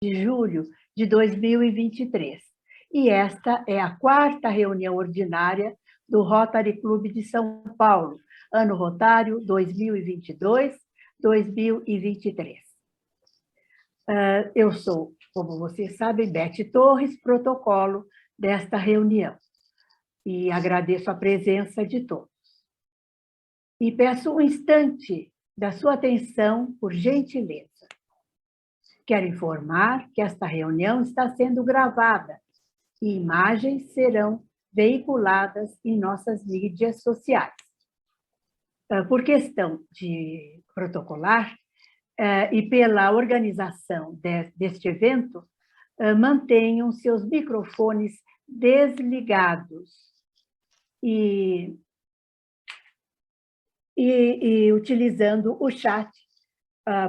de julho de 2023. E esta é a quarta reunião ordinária do Rotary Clube de São Paulo, ano rotário 2022-2023. Eu sou, como vocês sabem, Beth Torres, protocolo desta reunião. E agradeço a presença de todos. E peço um instante da sua atenção, por gentileza. Quero informar que esta reunião está sendo gravada e imagens serão veiculadas em nossas mídias sociais. Por questão de protocolar e pela organização deste evento, mantenham seus microfones desligados e utilizando o chat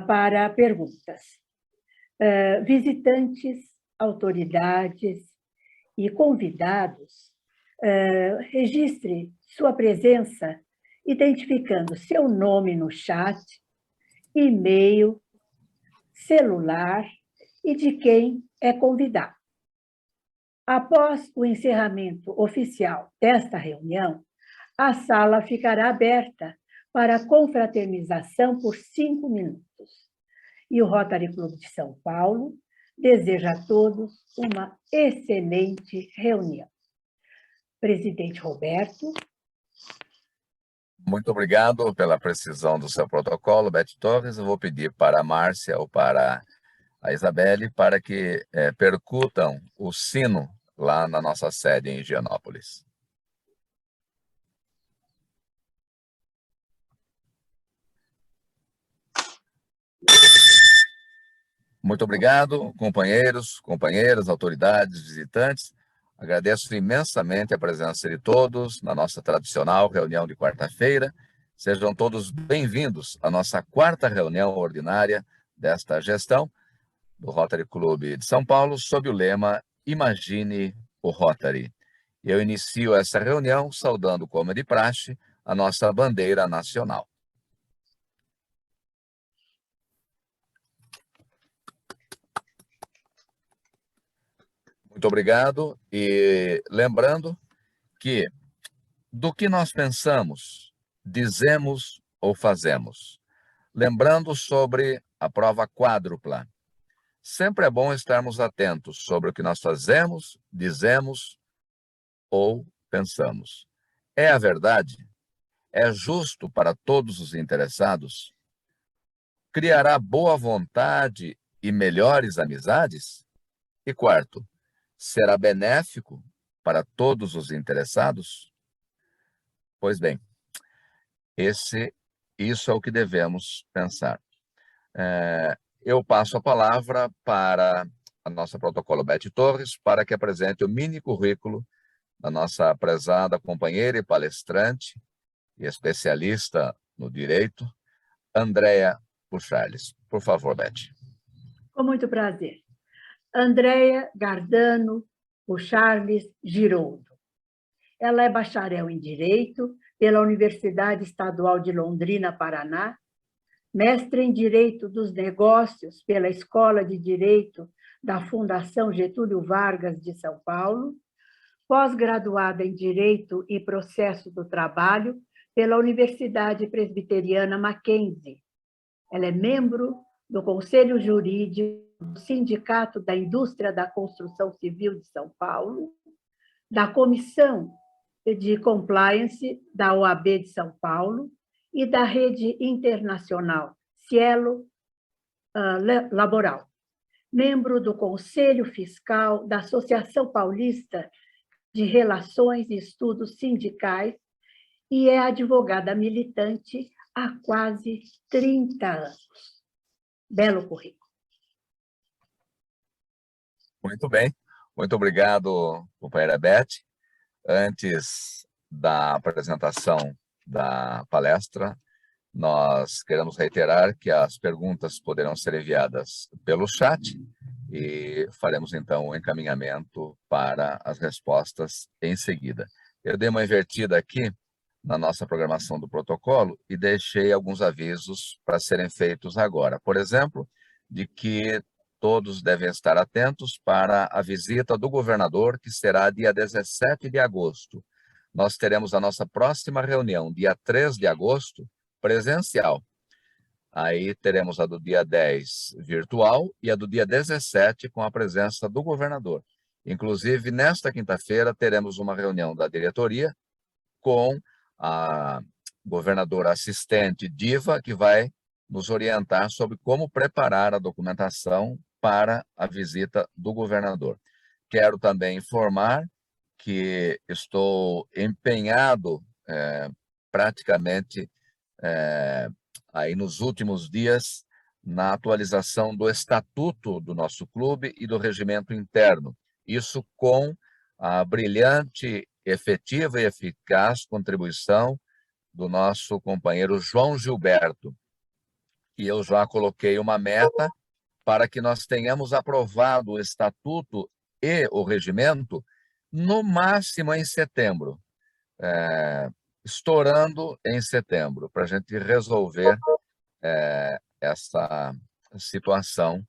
para perguntas. Visitantes, autoridades e convidados, registre sua presença identificando seu nome no chat, e-mail, celular e de quem é convidado. Após o encerramento oficial desta reunião, a sala ficará aberta para confraternização por 5 minutos. E o Rotary Clube de São Paulo deseja a todos uma excelente reunião. Presidente Roberto. Muito obrigado pela precisão do seu protocolo, Beth Torres. Eu vou pedir para a Márcia ou para a Isabelle para que percutam o sino lá na nossa sede em Higienópolis. Muito obrigado, companheiros, companheiras, autoridades, visitantes. Agradeço imensamente a presença de todos na nossa tradicional reunião de quarta-feira. Sejam todos bem-vindos à nossa quarta reunião ordinária desta gestão do Rotary Clube de São Paulo, sob o lema Imagine o Rotary. Eu inicio essa reunião saudando, como é de praxe, a nossa bandeira nacional. Muito obrigado, e lembrando que do que nós pensamos, dizemos ou fazemos. Lembrando sobre a prova quádrupla. Sempre é bom estarmos atentos sobre o que nós fazemos, dizemos ou pensamos. É a verdade? É justo para todos os interessados? Criará boa vontade e melhores amizades? E quarto, será benéfico para todos os interessados? Pois bem, isso é o que devemos pensar. Eu passo a palavra para a nossa protocolo Beth Torres para que apresente o mini currículo da nossa prezada companheira e palestrante e especialista no direito, Andréa Pucharles. Por favor, Beth. Com muito prazer. Andréa Gardano Pucharles Giroldo. Ela é bacharel em Direito pela Universidade Estadual de Londrina, Paraná, mestre em Direito dos Negócios pela Escola de Direito da Fundação Getúlio Vargas de São Paulo, pós-graduada em Direito e Processo do Trabalho pela Universidade Presbiteriana Mackenzie. Ela é membro do Conselho Jurídico do Sindicato da Indústria da Construção Civil de São Paulo, da Comissão de Compliance da OAB de São Paulo e da Rede Internacional Cielo Laboral. Membro do Conselho Fiscal da Associação Paulista de Relações e Estudos Sindicais e é advogada militante há quase 30 anos. Belo currículo. Muito bem. Muito obrigado, companheira Beth. Antes da apresentação da palestra, nós queremos reiterar que as perguntas poderão ser enviadas pelo chat e faremos, então, o encaminhamento para as respostas em seguida. Eu dei uma invertida aqui na nossa programação do protocolo e deixei alguns avisos para serem feitos agora. Por exemplo, de que todos devem estar atentos para a visita do governador, que será dia 17 de agosto. Nós teremos a nossa próxima reunião, dia 3 de agosto, presencial. Aí teremos a do dia 10 virtual e a do dia 17 com a presença do governador. Inclusive, nesta quinta-feira, teremos uma reunião da diretoria com a governadora assistente Diva, que vai nos orientar sobre como preparar a documentação para a visita do governador. Quero também informar que estou empenhado praticamente aí nos últimos dias na atualização do estatuto do nosso clube e do regimento interno. Isso com a brilhante, efetiva e eficaz contribuição do nosso companheiro João Gilberto. E eu já coloquei uma meta para que nós tenhamos aprovado o estatuto e o regimento no máximo em setembro, estourando em setembro, para a gente resolver essa situação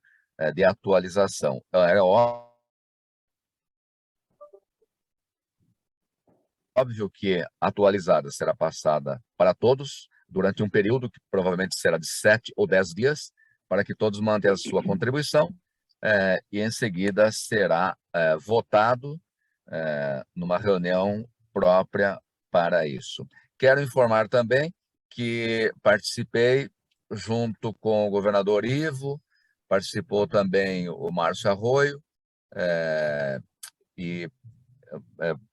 de atualização. É óbvio que atualizada será passada para todos durante um período que provavelmente será de 7 ou 10 dias, para que todos mantenham a sua contribuição, e em seguida será votado numa reunião própria para isso. Quero informar também que participei junto com o governador Ivo, participou também o Márcio Arroio, e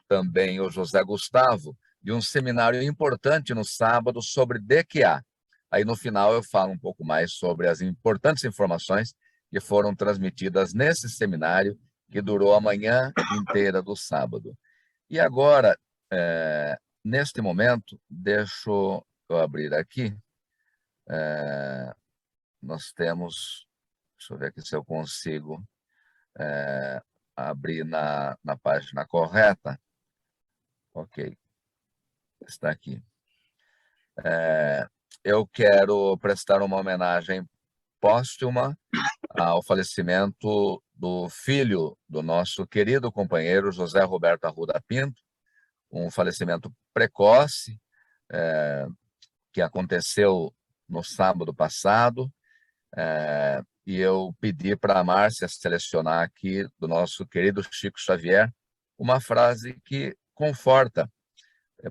também o José Gustavo, de um seminário importante no sábado sobre DQA. Aí no final eu falo um pouco mais sobre as importantes informações que foram transmitidas nesse seminário, que durou a manhã inteira do sábado. E agora, neste momento, deixa eu abrir aqui. Nós temos, deixa eu ver aqui se eu consigo abrir na página correta. Ok, está aqui. Eu quero prestar uma homenagem póstuma ao falecimento do filho do nosso querido companheiro José Roberto Arruda Pinto, um falecimento precoce, que aconteceu no sábado passado, e eu pedi para a Márcia selecionar aqui, do nosso querido Chico Xavier, uma frase que conforta.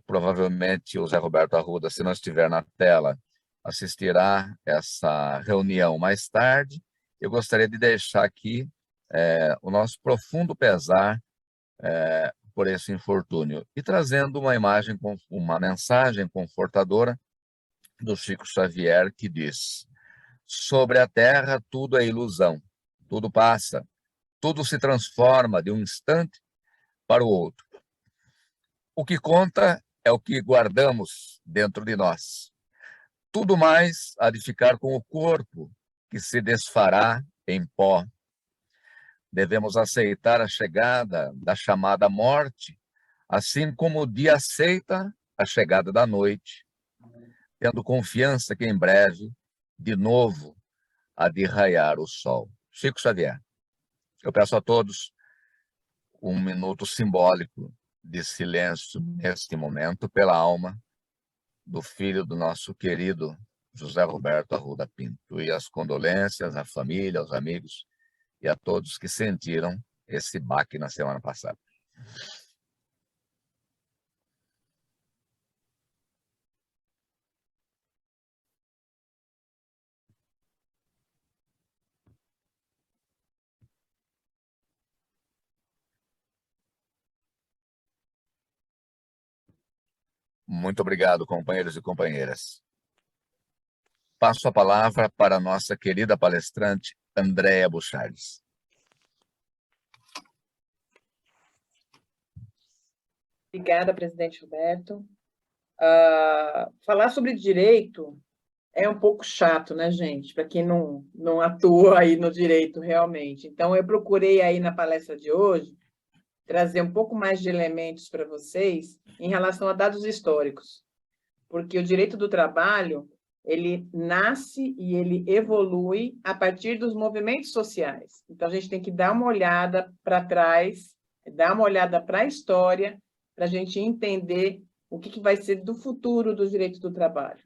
Provavelmente o Zé Roberto Arruda, se não estiver na tela, assistirá essa reunião mais tarde. Eu gostaria de deixar aqui o nosso profundo pesar por esse infortúnio e trazendo uma mensagem confortadora do Chico Xavier, que diz: sobre a terra tudo é ilusão, tudo passa, tudo se transforma de um instante para o outro. O que conta é o que guardamos dentro de nós. Tudo mais há de ficar com o corpo, que se desfará em pó. Devemos aceitar a chegada da chamada morte, assim como o dia aceita a chegada da noite, tendo confiança que em breve, de novo, há de raiar o sol. Chico Xavier. Eu peço a todos um minuto simbólico de silêncio neste momento pela alma do filho do nosso querido José Roberto Arruda Pinto, e as condolências à família, aos amigos e a todos que sentiram esse baque na semana passada. Muito obrigado, companheiros e companheiras. Passo a palavra para a nossa querida palestrante, Andréa Bucharles. Obrigada, presidente Roberto. Falar sobre direito é um pouco chato, né, gente? Para quem não atua aí no direito realmente. Então, eu procurei aí na palestra de hoje trazer um pouco mais de elementos para vocês em relação a dados históricos, porque o direito do trabalho ele nasce e ele evolui a partir dos movimentos sociais. Então, a gente tem que dar uma olhada para trás, dar uma olhada para a história, para a gente entender o que vai ser do futuro do direito do trabalho.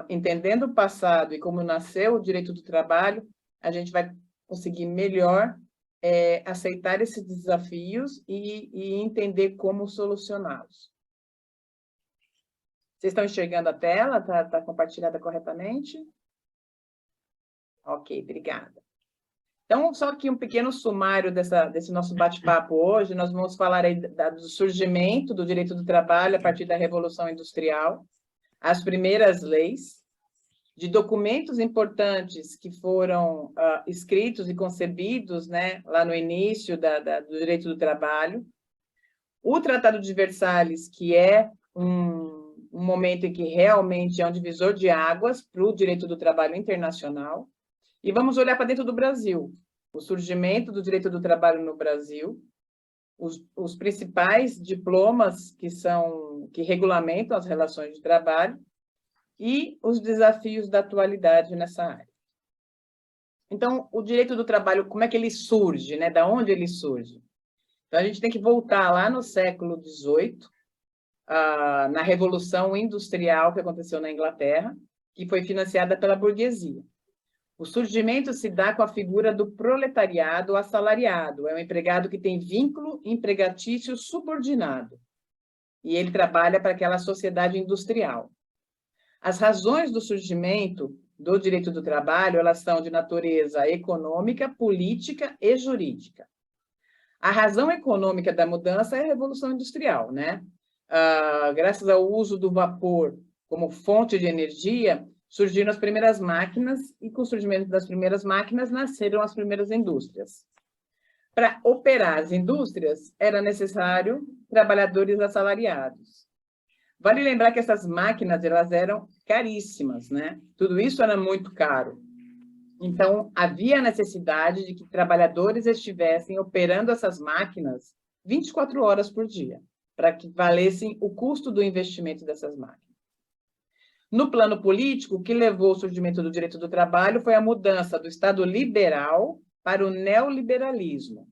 Entendendo o passado e como nasceu o direito do trabalho, a gente vai conseguir melhor aceitar esses desafios e entender como solucioná-los. Vocês estão enxergando a tela? Está compartilhada corretamente? Ok, obrigada. Então, só aqui um pequeno sumário desse nosso bate-papo hoje. Nós vamos falar aí do surgimento do direito do trabalho a partir da Revolução Industrial, as primeiras leis, de documentos importantes que foram escritos e concebidos, né, lá no início do direito do trabalho, o Tratado de Versalhes, que é um momento em que realmente é um divisor de águas para o direito do trabalho internacional, e vamos olhar para dentro do Brasil, o surgimento do direito do trabalho no Brasil, os principais diplomas que regulamentam as relações de trabalho, e os desafios da atualidade nessa área. Então, o direito do trabalho, como é que ele surge, né? Da onde ele surge? Então, a gente tem que voltar lá no século XVIII, na Revolução Industrial que aconteceu na Inglaterra, que foi financiada pela burguesia. O surgimento se dá com a figura do proletariado assalariado, é um empregado que tem vínculo empregatício subordinado, e ele trabalha para aquela sociedade industrial. As razões do surgimento do direito do trabalho, elas são de natureza econômica, política e jurídica. A razão econômica da mudança é a Revolução Industrial, né? Graças ao uso do vapor como fonte de energia, surgiram as primeiras máquinas e com o surgimento das primeiras máquinas nasceram as primeiras indústrias. Para operar as indústrias, era necessário trabalhadores assalariados. Vale lembrar que essas máquinas, elas eram caríssimas, né? Tudo isso era muito caro. Então, havia a necessidade de que trabalhadores estivessem operando essas máquinas 24 horas por dia, para que valessem o custo do investimento dessas máquinas. No plano político, o que levou ao surgimento do direito do trabalho foi a mudança do Estado liberal para o neoliberalismo.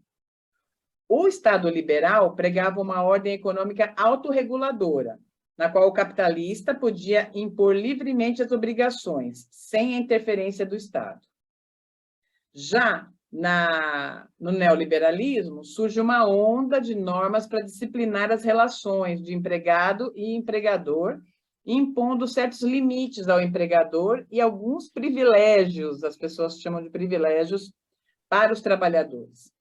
O Estado liberal pregava uma ordem econômica autorreguladora, na qual o capitalista podia impor livremente as obrigações, sem a interferência do Estado. Já no neoliberalismo, surge uma onda de normas para disciplinar as relações de empregado e empregador, impondo certos limites ao empregador e alguns privilégios, as pessoas chamam de privilégios, para os trabalhadores.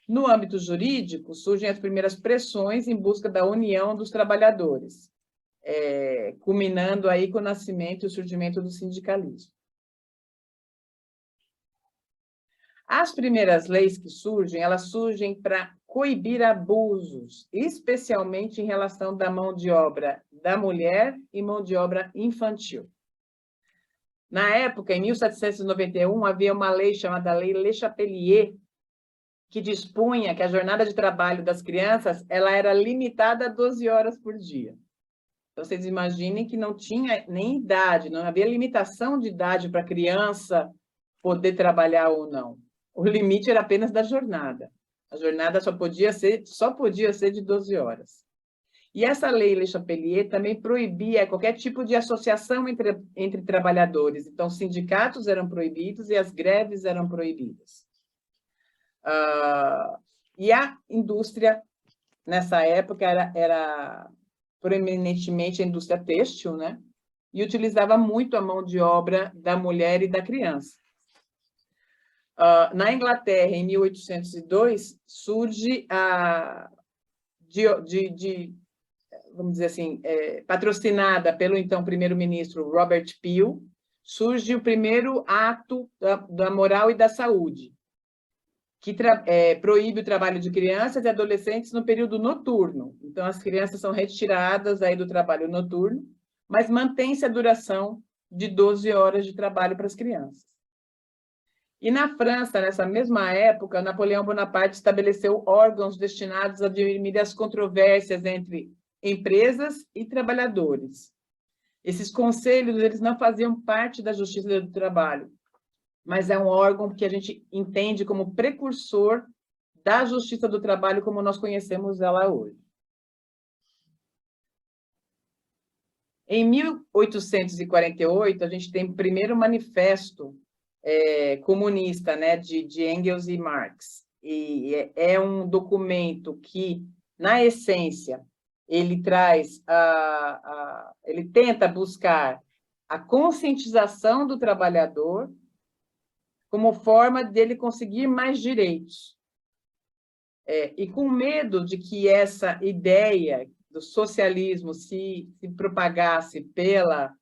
No âmbito jurídico, surgem as primeiras pressões em busca da união dos trabalhadores, culminando aí com o nascimento e o surgimento do sindicalismo. As primeiras leis que surgem, elas surgem para coibir abusos, especialmente em relação da mão de obra da mulher e mão de obra infantil. Na época, em 1791, havia uma lei chamada Lei Le Chapelier, que dispunha que a jornada de trabalho das crianças ela era limitada a 12 horas por dia. Então, vocês imaginem que não tinha nem idade, não havia limitação de idade para a criança poder trabalhar ou não. O limite era apenas da jornada. A jornada só podia ser de 12 horas. E essa lei Le Chapelier também proibia qualquer tipo de associação entre trabalhadores. Então, sindicatos eram proibidos e as greves eram proibidas. E a indústria, nessa época, era proeminentemente a indústria têxtil, né? E utilizava muito a mão de obra da mulher e da criança. Na Inglaterra, em 1802, surge vamos dizer assim, patrocinada pelo então primeiro-ministro Robert Peel, surge o primeiro ato da moral e da saúde, que proíbe o trabalho de crianças e adolescentes no período noturno. Então, as crianças são retiradas aí do trabalho noturno, mas mantém-se a duração de 12 horas de trabalho para as crianças. E na França, nessa mesma época, Napoleão Bonaparte estabeleceu órgãos destinados a dirimir as controvérsias entre empresas e trabalhadores. Esses conselhos, eles não faziam parte da Justiça do Trabalho, mas é um órgão que a gente entende como precursor da Justiça do Trabalho como nós conhecemos ela hoje. Em 1848, a gente tem o primeiro manifesto comunista, né, de Engels e Marx. E é um documento que, na essência, ele traz ele tenta buscar a conscientização do trabalhador como forma dele conseguir mais direitos. E com medo de que essa ideia do socialismo se propagasse pela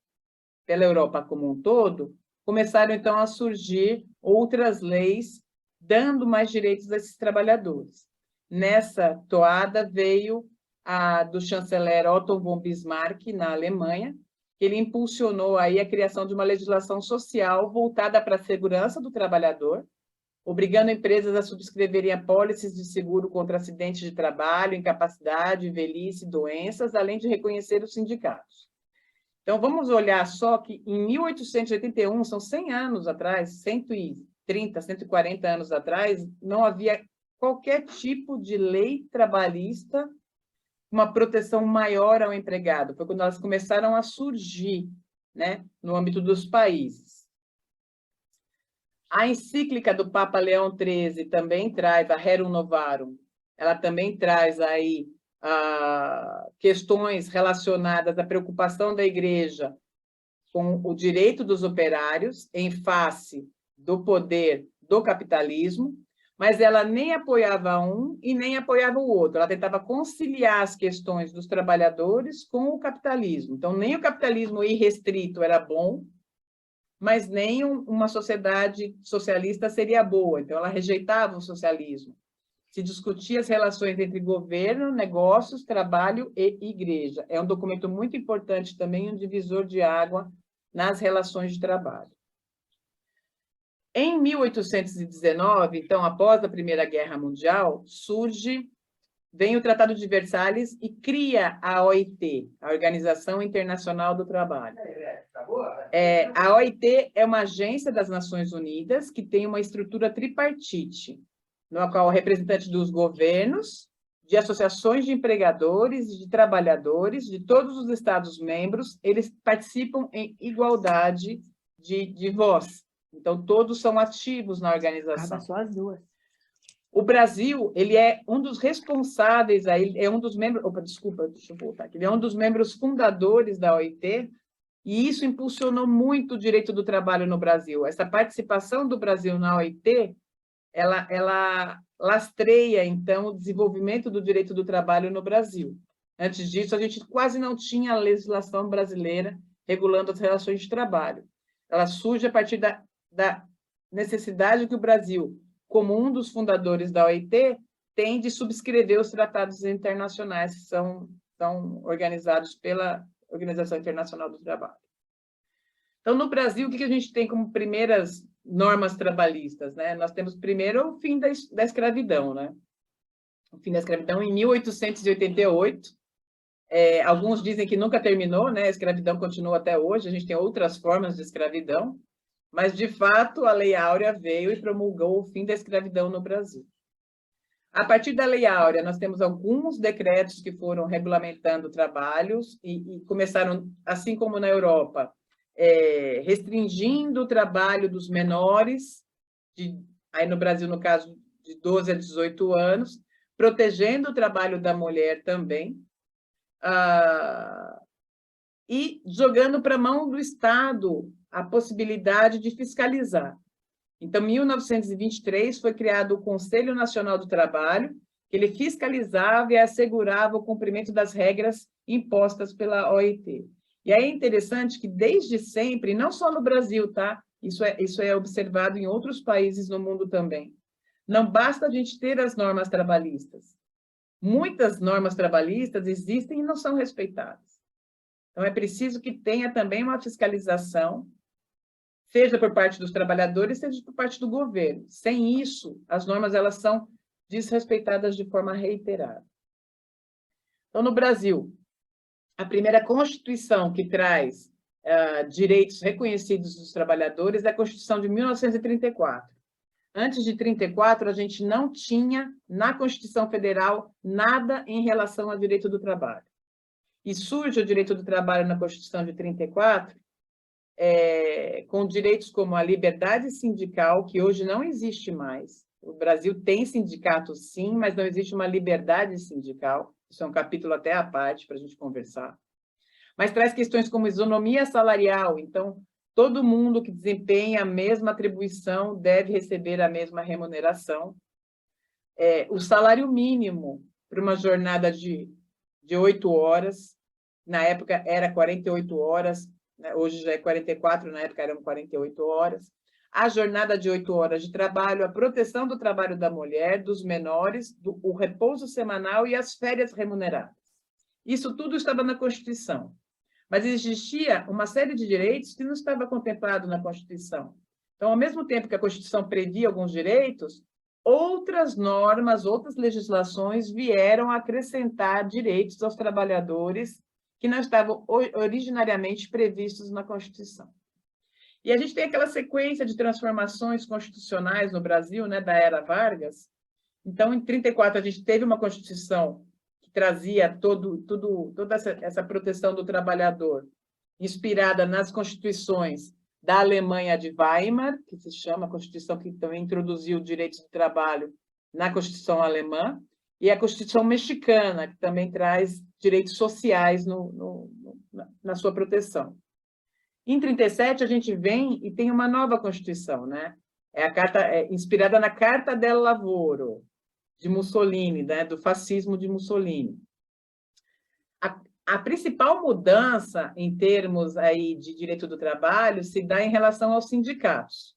Europa como um todo, começaram, então, a surgir outras leis dando mais direitos a esses trabalhadores. Nessa toada veio a do chanceler Otto von Bismarck, na Alemanha, que ele impulsionou aí a criação de uma legislação social voltada para a segurança do trabalhador, obrigando empresas a subscreverem apólices de seguro contra acidentes de trabalho, incapacidade, velhice, doenças, além de reconhecer os sindicatos. Então, vamos olhar só que em 1881, são 100 anos atrás, 130, 140 anos atrás, não havia qualquer tipo de lei trabalhista, uma proteção maior ao empregado. Foi quando elas começaram a surgir, né, no âmbito dos países. A encíclica do Papa Leão XIII também traz, a Rerum Novarum, ela também traz aí questões relacionadas à preocupação da Igreja com o direito dos operários em face do poder do capitalismo, mas ela nem apoiava um e nem apoiava o outro. Ela tentava conciliar as questões dos trabalhadores com o capitalismo. Então, nem o capitalismo irrestrito era bom, mas nem uma sociedade socialista seria boa. Então, ela rejeitava o socialismo. Se discutia as relações entre governo, negócios, trabalho e igreja. É um documento muito importante também, um divisor de água nas relações de trabalho. Em 1819, então, após a Primeira Guerra Mundial, vem o Tratado de Versalhes e cria a OIT, a Organização Internacional do Trabalho. A OIT é uma agência das Nações Unidas que tem uma estrutura tripartite, no qual representantes dos governos, de associações de empregadores e de trabalhadores, de todos os Estados-membros, eles participam em igualdade de voz. Então, todos são ativos na organização. Só as duas. O Brasil, ele é um dos responsáveis, é um dos membros... Opa, desculpa, deixa eu voltar aqui. Ele é um dos membros fundadores da OIT, e isso impulsionou muito o direito do trabalho no Brasil. Essa participação do Brasil na OIT, ela lastreia, então, o desenvolvimento do direito do trabalho no Brasil. Antes disso, a gente quase não tinha legislação brasileira regulando as relações de trabalho. Ela surge a partir da necessidade que o Brasil, como um dos fundadores da OIT, tem de subscrever os tratados internacionais que são organizados pela Organização Internacional do Trabalho. Então, no Brasil, o que a gente tem como primeiras normas trabalhistas, né? Nós temos primeiro o fim da escravidão, né? O fim da escravidão em 1888. Alguns dizem que nunca terminou, né? A escravidão continua até hoje, a gente tem outras formas de escravidão, mas, de fato, a Lei Áurea veio e promulgou o fim da escravidão no Brasil. A partir da Lei Áurea, nós temos alguns decretos que foram regulamentando trabalhos e começaram, assim como na Europa, restringindo o trabalho dos menores, aí no Brasil, no caso, de 12 a 18 anos, protegendo o trabalho da mulher também, e jogando para a mão do Estado a possibilidade de fiscalizar. Então, em 1923, foi criado o Conselho Nacional do Trabalho, que ele fiscalizava e assegurava o cumprimento das regras impostas pela OIT. E aí é interessante que, desde sempre, não só no Brasil, tá? Isso é observado em outros países no mundo também. Não basta a gente ter as normas trabalhistas. Muitas normas trabalhistas existem e não são respeitadas. Então, é preciso que tenha também uma fiscalização, seja por parte dos trabalhadores, seja por parte do governo. Sem isso, as normas elas são desrespeitadas de forma reiterada. Então, no Brasil, a primeira Constituição que traz direitos reconhecidos dos trabalhadores é a Constituição de 1934. Antes de 34, a gente não tinha, na Constituição Federal, nada em relação ao direito do trabalho. E surge o direito do trabalho na Constituição de 34, com direitos como a liberdade sindical, que hoje não existe mais. O Brasil tem sindicatos, sim, mas não existe uma liberdade sindical. Isso é um capítulo até à parte para a gente conversar. Mas traz questões como isonomia salarial. Então, todo mundo que desempenha a mesma atribuição deve receber a mesma remuneração. O salário mínimo para uma jornada de 8 horas, na época era 48 horas, né? Hoje já é 44, na época eram 48 horas. A jornada de 8 horas de trabalho, a proteção do trabalho da mulher, dos menores, o repouso semanal e as férias remuneradas. Isso tudo estava na Constituição. Mas existia uma série de direitos que não estava contemplado na Constituição. Então, ao mesmo tempo que a Constituição previa alguns direitos, outras normas, outras legislações vieram acrescentar direitos aos trabalhadores que não estavam originariamente previstos na Constituição. E a gente tem aquela sequência de transformações constitucionais no Brasil, né, da era Vargas. Então, em 34, a gente teve uma Constituição que trazia toda essa proteção do trabalhador, inspirada nas constituições da Alemanha de Weimar, que se chama a Constituição que também introduziu direitos do trabalho na Constituição alemã, e a Constituição mexicana, que também traz direitos sociais na sua proteção. Em 37, a gente vem e tem uma nova Constituição, né? Inspirada na Carta del Lavoro, de Mussolini, né? Do fascismo de Mussolini. A principal mudança em termos aí de direito do trabalho se dá em relação aos sindicatos.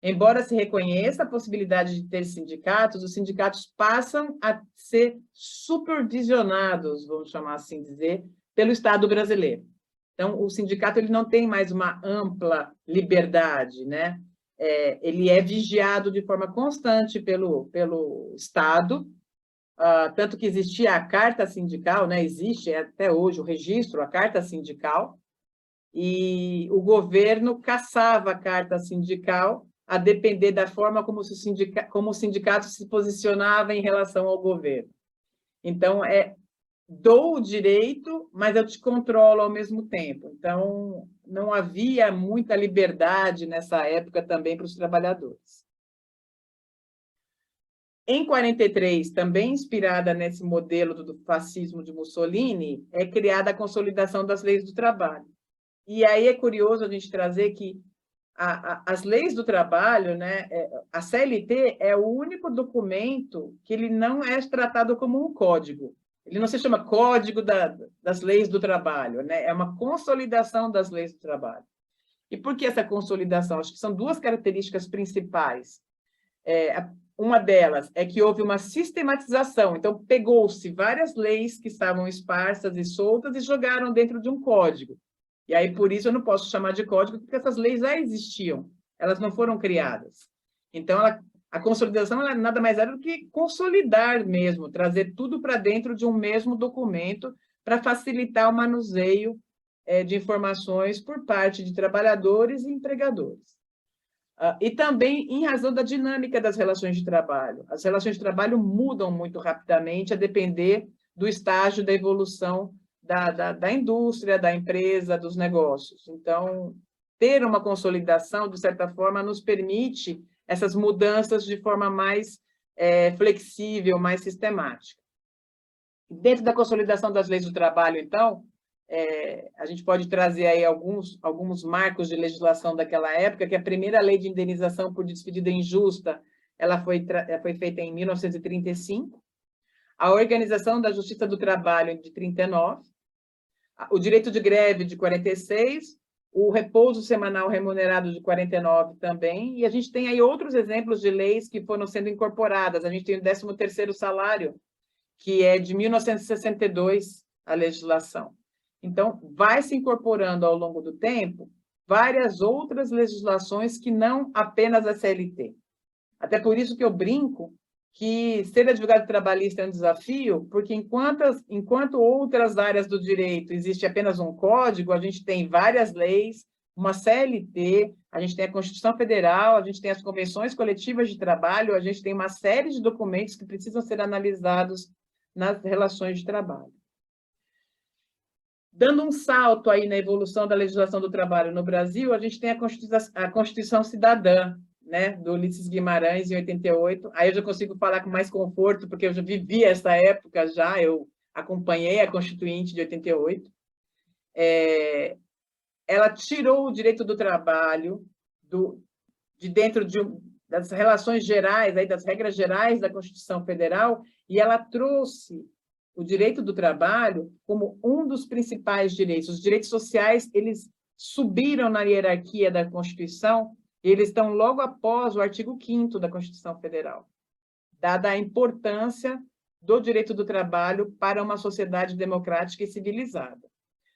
Embora se reconheça a possibilidade de ter sindicatos, os sindicatos passam a ser supervisionados, vamos chamar assim dizer, pelo Estado brasileiro. Então, o sindicato ele não tem mais uma ampla liberdade, né? Ele é vigiado de forma constante pelo Estado, tanto que existia a carta sindical, né? Existe até hoje o registro, a carta sindical, e o governo cassava a carta sindical a depender da forma como o sindicato se posicionava em relação ao governo. Então, dou o direito, mas eu te controlo ao mesmo tempo. Então, não havia muita liberdade nessa época também para os trabalhadores. Em 43, também inspirada nesse modelo do fascismo de Mussolini, é criada a consolidação das leis do trabalho. E aí é curioso a gente trazer que as leis do trabalho, né, a CLT é o único documento que ele não é tratado como um código. Ele não se chama Código das Leis do Trabalho, né? É uma consolidação das leis do trabalho. E por que essa consolidação? Acho que são duas características principais. Uma delas é que houve uma sistematização. Então, pegou-se várias leis que estavam esparsas e soltas e jogaram dentro de um código. E aí, por isso, eu não posso chamar de código, porque essas leis já existiam. Elas não foram criadas. Então, a consolidação nada mais era do que consolidar mesmo, trazer tudo para dentro de um mesmo documento para facilitar o manuseio de informações por parte de trabalhadores e empregadores. E também em razão da dinâmica das relações de trabalho. As relações de trabalho mudam muito rapidamente a depender do estágio da evolução da indústria, da empresa, dos negócios. Então, ter uma consolidação, de certa forma, nos permite essas mudanças de forma mais flexível, mais sistemática. Dentro da consolidação das leis do trabalho, então, a gente pode trazer aí alguns marcos de legislação daquela época, que a primeira lei de indenização por despedida injusta, ela foi feita em 1935, a Organização da Justiça do Trabalho, de 39, o direito de greve, de 46, o repouso semanal remunerado, de 49 também, e a gente tem aí outros exemplos de leis que foram sendo incorporadas. A gente tem o 13º salário, que é de 1962, a legislação. Então, vai se incorporando ao longo do tempo várias outras legislações que não apenas a CLT. Até por isso que eu brinco que ser advogado trabalhista é um desafio, porque enquanto outras áreas do direito existe apenas um código, a gente tem várias leis, uma CLT, a gente tem a Constituição Federal, a gente tem as convenções coletivas de trabalho, a gente tem uma série de documentos que precisam ser analisados nas relações de trabalho. Dando um salto aí na evolução da legislação do trabalho no Brasil, a gente tem a Constituição Cidadã, né, do Ulisses Guimarães, em 88. Aí eu já consigo falar com mais conforto, porque eu já vivi essa época já, eu acompanhei a Constituinte de 88. Ela tirou o direito do trabalho de dentro das relações gerais, aí, das regras gerais da Constituição Federal, e ela trouxe o direito do trabalho como um dos principais direitos. Os direitos sociais, eles subiram na hierarquia da Constituição, e eles estão logo após o artigo 5º da Constituição Federal, dada a importância do direito do trabalho para uma sociedade democrática e civilizada.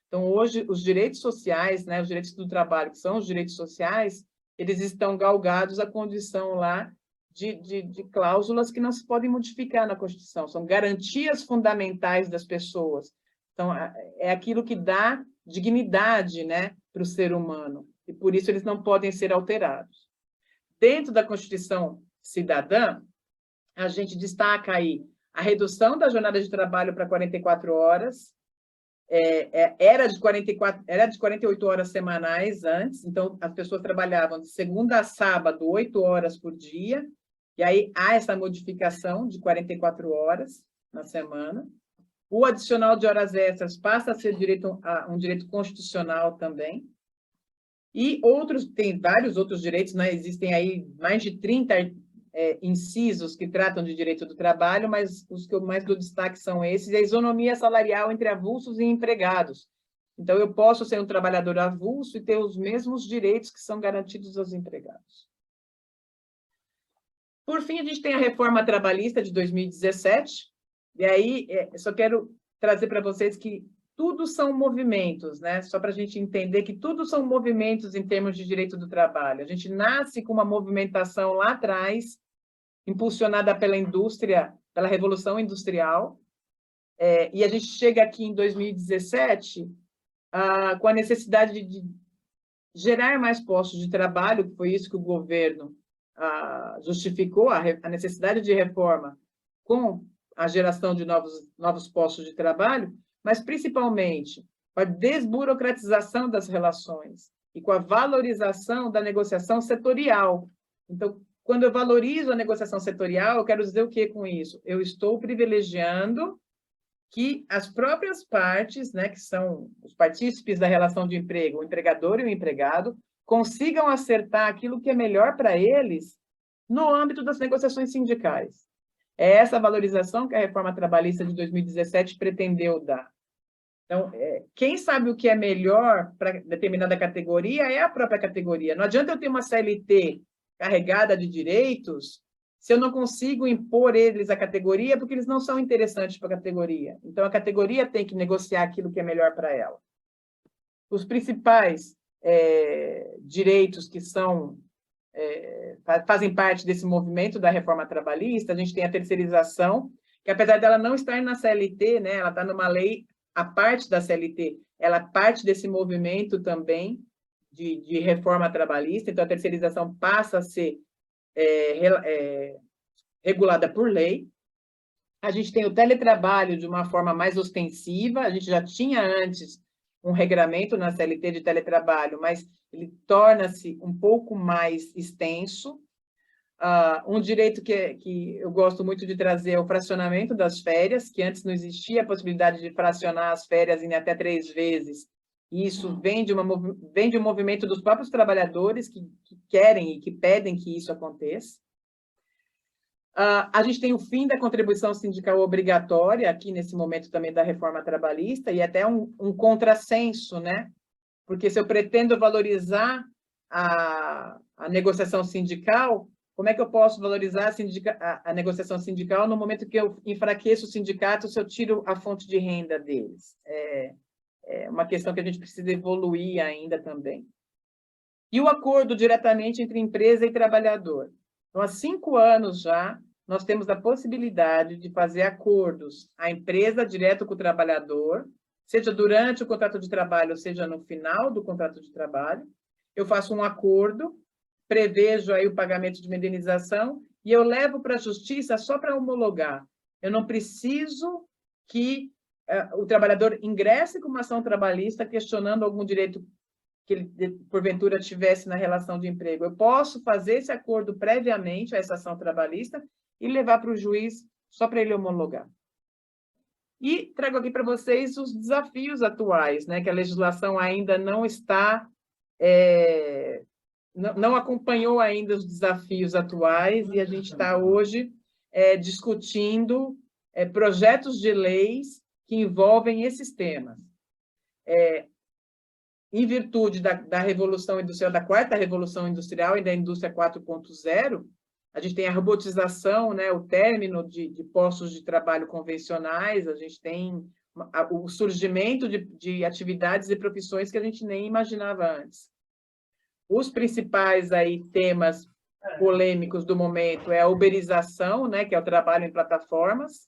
Então, hoje, os direitos sociais, né, os direitos do trabalho, que são os direitos sociais, eles estão galgados à condição lá de cláusulas que não se podem modificar na Constituição, são garantias fundamentais das pessoas. Então, é aquilo que dá dignidade, né, para o ser humano, e por isso eles não podem ser alterados. Dentro da Constituição Cidadã, a gente destaca aí a redução da jornada de trabalho para 44 horas, era de 48 horas semanais antes, então as pessoas trabalhavam de segunda a sábado, 8 horas por dia, e aí há essa modificação de 44 horas na semana. O adicional de horas extras passa a ser um direito constitucional também. E tem vários outros direitos, né? Existem aí mais de 30 incisos que tratam de direito do trabalho, mas os que eu mais dou destaque são esses, e a isonomia salarial entre avulsos e empregados. Então, eu posso ser um trabalhador avulso e ter os mesmos direitos que são garantidos aos empregados. Por fim, a gente tem a reforma trabalhista de 2017, e aí só quero trazer para vocês que tudo são movimentos, né? Só para a gente entender que tudo são movimentos em termos de direito do trabalho. A gente nasce com uma movimentação lá atrás, impulsionada pela indústria, pela Revolução Industrial, e a gente chega aqui em 2017 com a necessidade de gerar mais postos de trabalho, que foi isso que o governo justificou, a necessidade de reforma com a geração de novos postos de trabalho, mas principalmente com a desburocratização das relações e com a valorização da negociação setorial. Então, quando eu valorizo a negociação setorial, eu quero dizer o que com isso? Eu estou privilegiando que as próprias partes, né, que são os partícipes da relação de emprego, o empregador e o empregado, consigam acertar aquilo que é melhor para eles no âmbito das negociações sindicais. É essa valorização que a reforma trabalhista de 2017 pretendeu dar. Então, quem sabe o que é melhor para determinada categoria é a própria categoria. Não adianta eu ter uma CLT carregada de direitos se eu não consigo impor eles à categoria, porque eles não são interessantes para a categoria. Então, a categoria tem que negociar aquilo que é melhor para ela. Os principais direitos que fazem parte desse movimento da reforma trabalhista, a gente tem a terceirização, que apesar dela não estar na CLT, né, ela está numa lei à parte da CLT, ela é parte desse movimento também de reforma trabalhista, então a terceirização passa a ser regulada por lei. A gente tem o teletrabalho de uma forma mais ostensiva, a gente já tinha antes um regramento na CLT de teletrabalho, mas ele torna-se um pouco mais extenso. Um direito que eu gosto muito de trazer é o fracionamento das férias, que antes não existia a possibilidade de fracionar as férias em até 3 vezes. E isso vem de um movimento dos próprios trabalhadores que querem e que pedem que isso aconteça. A gente tem o fim da contribuição sindical obrigatória, aqui nesse momento também da reforma trabalhista, e até um contrassenso, né? Porque se eu pretendo valorizar a negociação sindical, como é que eu posso valorizar a negociação sindical no momento que eu enfraqueço o sindicato se eu tiro a fonte de renda deles? É uma questão que a gente precisa evoluir ainda também. E o acordo diretamente entre empresa e trabalhador. Então, há 5 anos já, nós temos a possibilidade de fazer acordos, a empresa direto com o trabalhador, seja durante o contrato de trabalho, seja no final do contrato de trabalho. Eu faço um acordo, prevejo aí o pagamento de uma indenização e eu levo para a justiça só para homologar. Eu não preciso que o trabalhador ingresse com uma ação trabalhista questionando algum direito que ele, porventura, tivesse na relação de emprego. Eu posso fazer esse acordo previamente a essa ação trabalhista e levar para o juiz só para ele homologar. E trago aqui para vocês os desafios atuais, né, que a legislação ainda não está, não acompanhou ainda os desafios atuais, e a gente está hoje discutindo projetos de leis que envolvem esses temas. Em virtude da Revolução Industrial, da quarta Revolução Industrial e da Indústria 4.0, a gente tem a robotização, né, o término de postos de trabalho convencionais, a gente tem o surgimento de atividades e profissões que a gente nem imaginava antes. Os principais aí temas polêmicos do momento é a uberização, né, que é o trabalho em plataformas,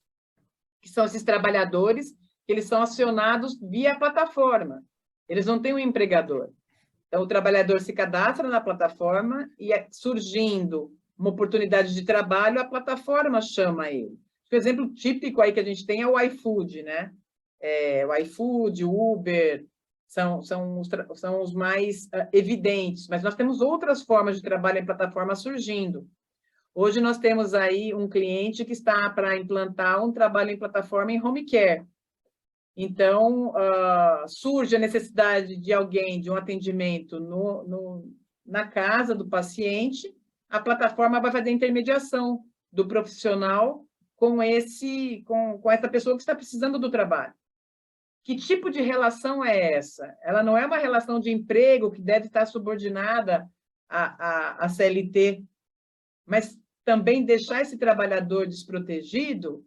que são esses trabalhadores que eles são acionados via plataforma. Eles não têm um empregador. Então, o trabalhador se cadastra na plataforma e, surgindo uma oportunidade de trabalho, a plataforma chama ele. O exemplo típico aí que a gente tem é o iFood, né? O iFood, o Uber, são os mais evidentes, mas nós temos outras formas de trabalho em plataforma surgindo. Hoje nós temos aí um cliente que está para implantar um trabalho em plataforma em home care. Então, surge a necessidade de alguém, de um atendimento na casa do paciente, a plataforma vai fazer a intermediação do profissional com essa pessoa que está precisando do trabalho. Que tipo de relação é essa? Ela não é uma relação de emprego que deve estar subordinada à CLT, mas também deixar esse trabalhador desprotegido,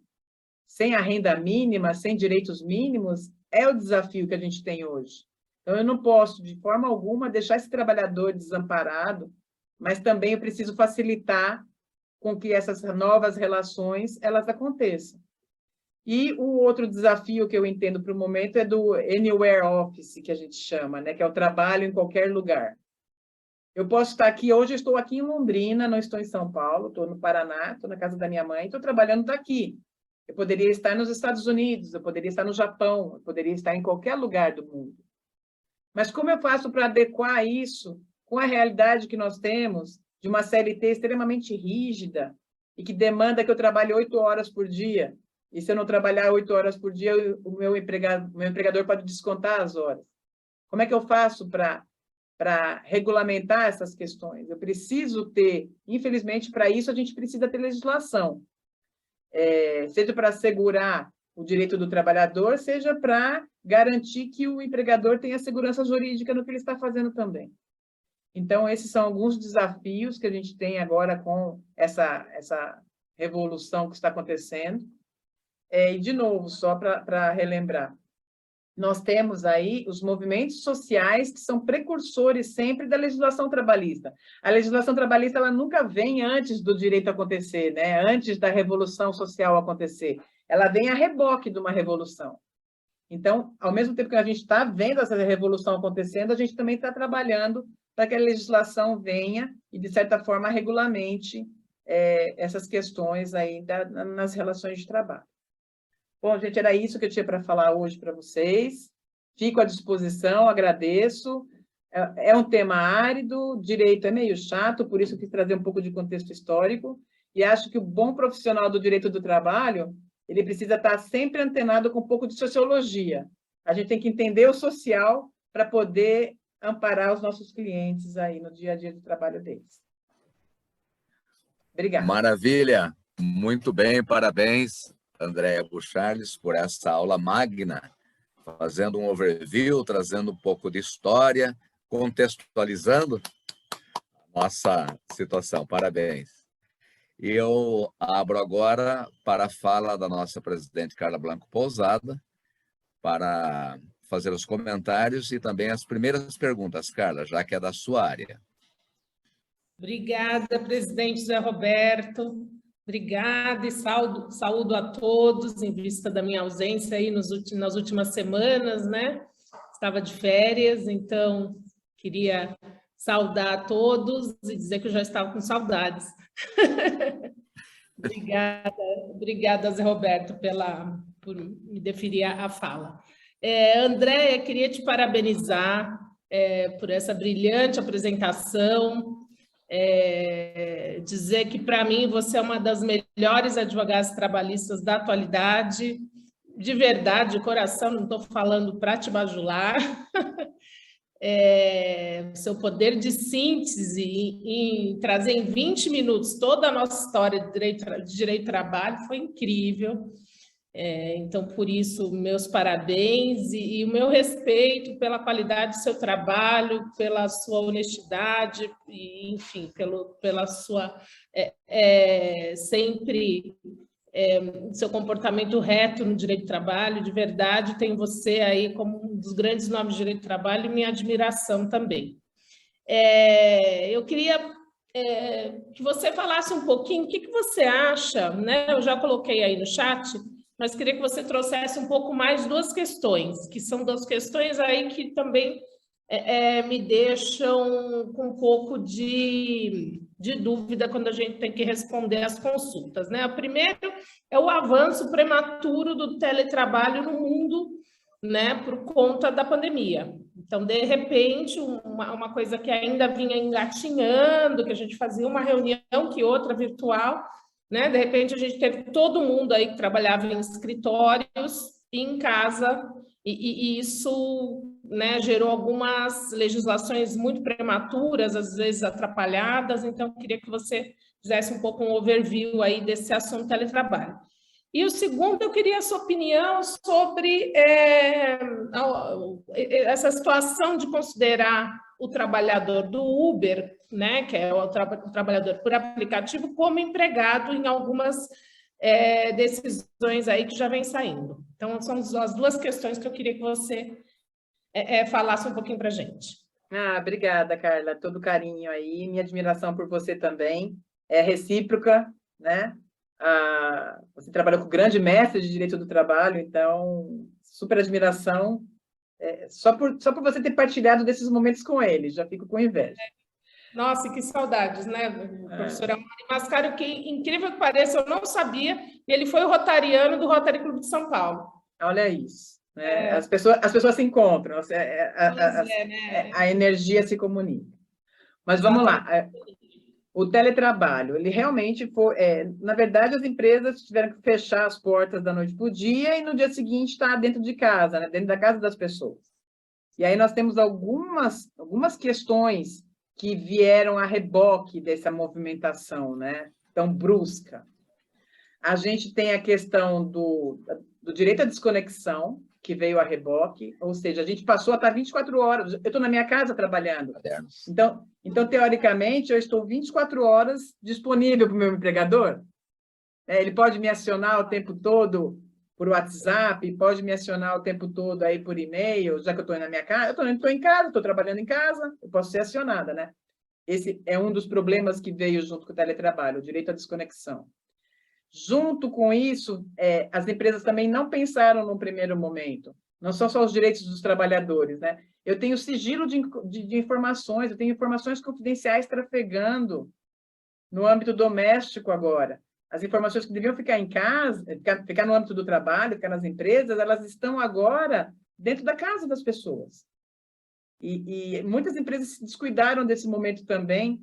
sem a renda mínima, sem direitos mínimos, é o desafio que a gente tem hoje. Então, eu não posso, de forma alguma, deixar esse trabalhador desamparado, mas também eu preciso facilitar com que essas novas relações elas aconteçam. E o outro desafio que eu entendo para o momento é do Anywhere Office, que a gente chama, né? Que é o trabalho em qualquer lugar. Eu posso estar aqui, hoje eu estou aqui em Londrina, não estou em São Paulo, estou no Paraná, estou na casa da minha mãe, estou trabalhando daqui. Eu poderia estar nos Estados Unidos, eu poderia estar no Japão, eu poderia estar em qualquer lugar do mundo. Mas como eu faço para adequar isso com a realidade que nós temos de uma CLT extremamente rígida e que demanda que eu trabalhe 8 horas por dia? E se eu não trabalhar 8 horas por dia, o meu empregador pode descontar as horas. Como é que eu faço para regulamentar essas questões? Eu preciso ter, infelizmente, para isso a gente precisa ter legislação. Seja para assegurar o direito do trabalhador, seja para garantir que o empregador tenha segurança jurídica no que ele está fazendo também. Então, esses são alguns desafios que a gente tem agora com essa revolução que está acontecendo. E, de novo, só para relembrar, nós temos aí os movimentos sociais que são precursores sempre da legislação trabalhista. A legislação trabalhista ela nunca vem antes do direito acontecer, né? Antes da revolução social acontecer. Ela vem a reboque de uma revolução. Então, ao mesmo tempo que a gente está vendo essa revolução acontecendo, a gente também está trabalhando para que a legislação venha e, de certa forma, regulamente essas questões aí nas relações de trabalho. Bom, gente, era isso que eu tinha para falar hoje para vocês. Fico à disposição, agradeço. É um tema árido, direito é meio chato, por isso eu quis trazer um pouco de contexto histórico, e acho que o bom profissional do direito do trabalho, ele precisa estar sempre antenado com um pouco de sociologia. A gente tem que entender o social para poder amparar os nossos clientes aí no dia a dia do trabalho deles. Obrigada. Maravilha, muito bem, parabéns, Andréa Bucharles, por essa aula magna, fazendo um overview, trazendo um pouco de história, contextualizando a nossa situação. Parabéns. E eu abro agora para a fala da nossa presidente Carla Blanco Pousada, para fazer os comentários e também as primeiras perguntas, Carla, já que é da sua área. Obrigada, presidente Zé Roberto. Obrigada e saúdo a todos, em vista da minha ausência aí nas últimas semanas, né? Estava de férias, então queria saudar a todos e dizer que eu já estava com saudades. Obrigada, Zé Roberto, por me deferir a fala. Andréia, queria te parabenizar por essa brilhante apresentação, dizer que, para mim, você é uma das melhores advogadas trabalhistas da atualidade, de verdade, de coração, não estou falando para te bajular. Seu poder de síntese em trazer em 20 minutos toda a nossa história de direito do trabalho foi incrível. Então, por isso, meus parabéns e o meu respeito pela qualidade do seu trabalho, pela sua honestidade, e, enfim, pela sua sempre seu comportamento reto no direito do trabalho. De verdade, tenho você aí como um dos grandes nomes do direito do trabalho e minha admiração também. Eu queria que você falasse um pouquinho o que você acha, né? Eu já coloquei aí no chat, mas queria que você trouxesse um pouco mais duas questões, que são duas questões aí que também me deixam com um pouco de dúvida quando a gente tem que responder às consultas, né? O primeiro é o avanço prematuro do teletrabalho no mundo, né, por conta da pandemia. Então, de repente, uma coisa que ainda vinha engatinhando, que a gente fazia uma reunião que outra virtual, né? De repente, a gente teve todo mundo aí que trabalhava em escritórios e em casa, e isso, né, gerou algumas legislações muito prematuras, às vezes atrapalhadas. Então, eu queria que você fizesse um pouco um overview aí desse assunto teletrabalho. E o segundo, eu queria a sua opinião sobre essa situação de considerar o trabalhador do Uber, né, que é o trabalhador por aplicativo, como empregado em algumas decisões aí que já vem saindo. Então, são as duas questões que eu queria que você falasse um pouquinho para a gente. Obrigada, Carla. Todo carinho aí. Minha admiração por você também é recíproca, né? Você trabalhou com o grande mestre de direito do trabalho, então, super admiração. Só por você ter partilhado desses momentos com ele, já fico com inveja. Nossa, que saudades, né, professora Mari Mascaro, que, incrível que pareça, eu não sabia, ele foi o rotariano do Rotary Clube de São Paulo. Olha isso, né? As pessoas se encontram, a energia se comunica. Mas vamos lá, o teletrabalho, ele realmente foi... na verdade, as empresas tiveram que fechar as portas da noite para o dia e no dia seguinte está dentro de casa, né? Dentro da casa das pessoas. E aí nós temos algumas questões que vieram a reboque dessa movimentação, né, tão brusca. A gente tem a questão do direito à desconexão, que veio a reboque, ou seja, a gente passou a estar 24 horas, eu estou na minha casa trabalhando, então, teoricamente, eu estou 24 horas disponível para o meu empregador, ele pode me acionar o tempo todo por WhatsApp, pode me acionar o tempo todo aí por e-mail, já que eu estou na minha casa, eu estou em casa, estou trabalhando em casa, eu posso ser acionada, né? Esse é um dos problemas que veio junto com o teletrabalho, o direito à desconexão. Junto com isso, as empresas também não pensaram no primeiro momento, não são só os direitos dos trabalhadores, né? Eu tenho sigilo de informações, eu tenho informações confidenciais trafegando no âmbito doméstico agora. As informações que deviam ficar em casa, ficar no âmbito do trabalho, ficar nas empresas, elas estão agora dentro da casa das pessoas. E muitas empresas se descuidaram desse momento também,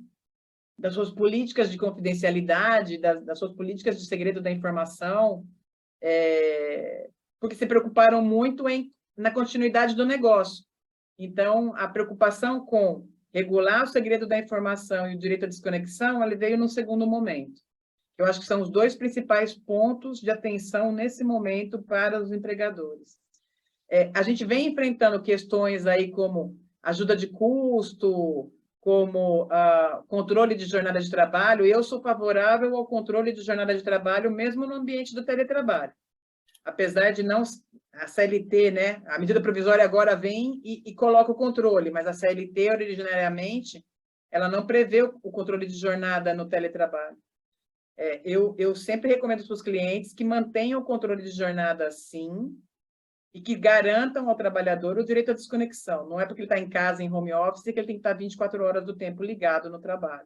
das suas políticas de confidencialidade, das suas políticas de segredo da informação, porque se preocuparam muito na continuidade do negócio. Então, a preocupação com regular o segredo da informação e o direito à desconexão, ela veio num segundo momento. Eu acho que são os dois principais pontos de atenção nesse momento para os empregadores. A gente vem enfrentando questões aí como ajuda de custo, como controle de jornada de trabalho. Eu sou favorável ao controle de jornada de trabalho, mesmo no ambiente do teletrabalho. Apesar de não... A CLT, né? A medida provisória agora vem e coloca o controle, mas a CLT, originariamente, ela não prevê o controle de jornada no teletrabalho. Eu sempre recomendo para os clientes que mantenham o controle de jornada sim, e que garantam ao trabalhador o direito à desconexão. Não é porque ele está em casa, em home office, que ele tem que estar 24 horas do tempo ligado no trabalho.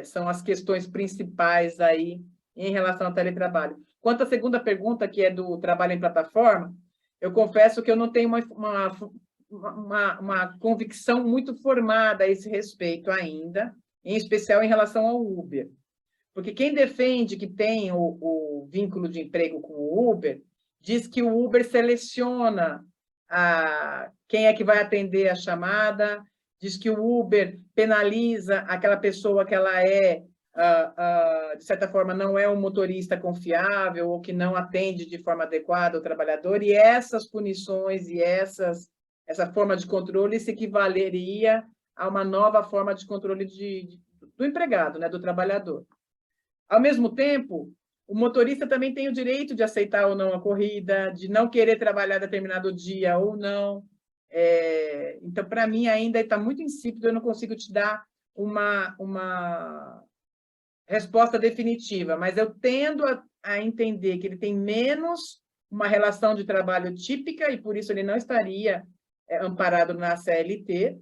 São as questões principais aí em relação ao teletrabalho. Quanto à segunda pergunta, que é do trabalho em plataforma, eu confesso que eu não tenho uma convicção muito formada a esse respeito ainda, em especial em relação ao Uber. Porque quem defende que tem o vínculo de emprego com o Uber, diz que o Uber seleciona quem é que vai atender a chamada, diz que o Uber penaliza aquela pessoa que ela de certa forma, não é um motorista confiável ou que não atende de forma adequada o trabalhador, e essas punições e essa forma de controle se equivaleria a uma nova forma de controle do empregado, né, do trabalhador. Ao mesmo tempo, o motorista também tem o direito de aceitar ou não a corrida, de não querer trabalhar determinado dia ou não. Então, para mim, ainda está muito insípido, eu não consigo te dar uma resposta definitiva, mas eu tendo a entender que ele tem menos uma relação de trabalho típica e, por isso, ele não estaria amparado na CLT,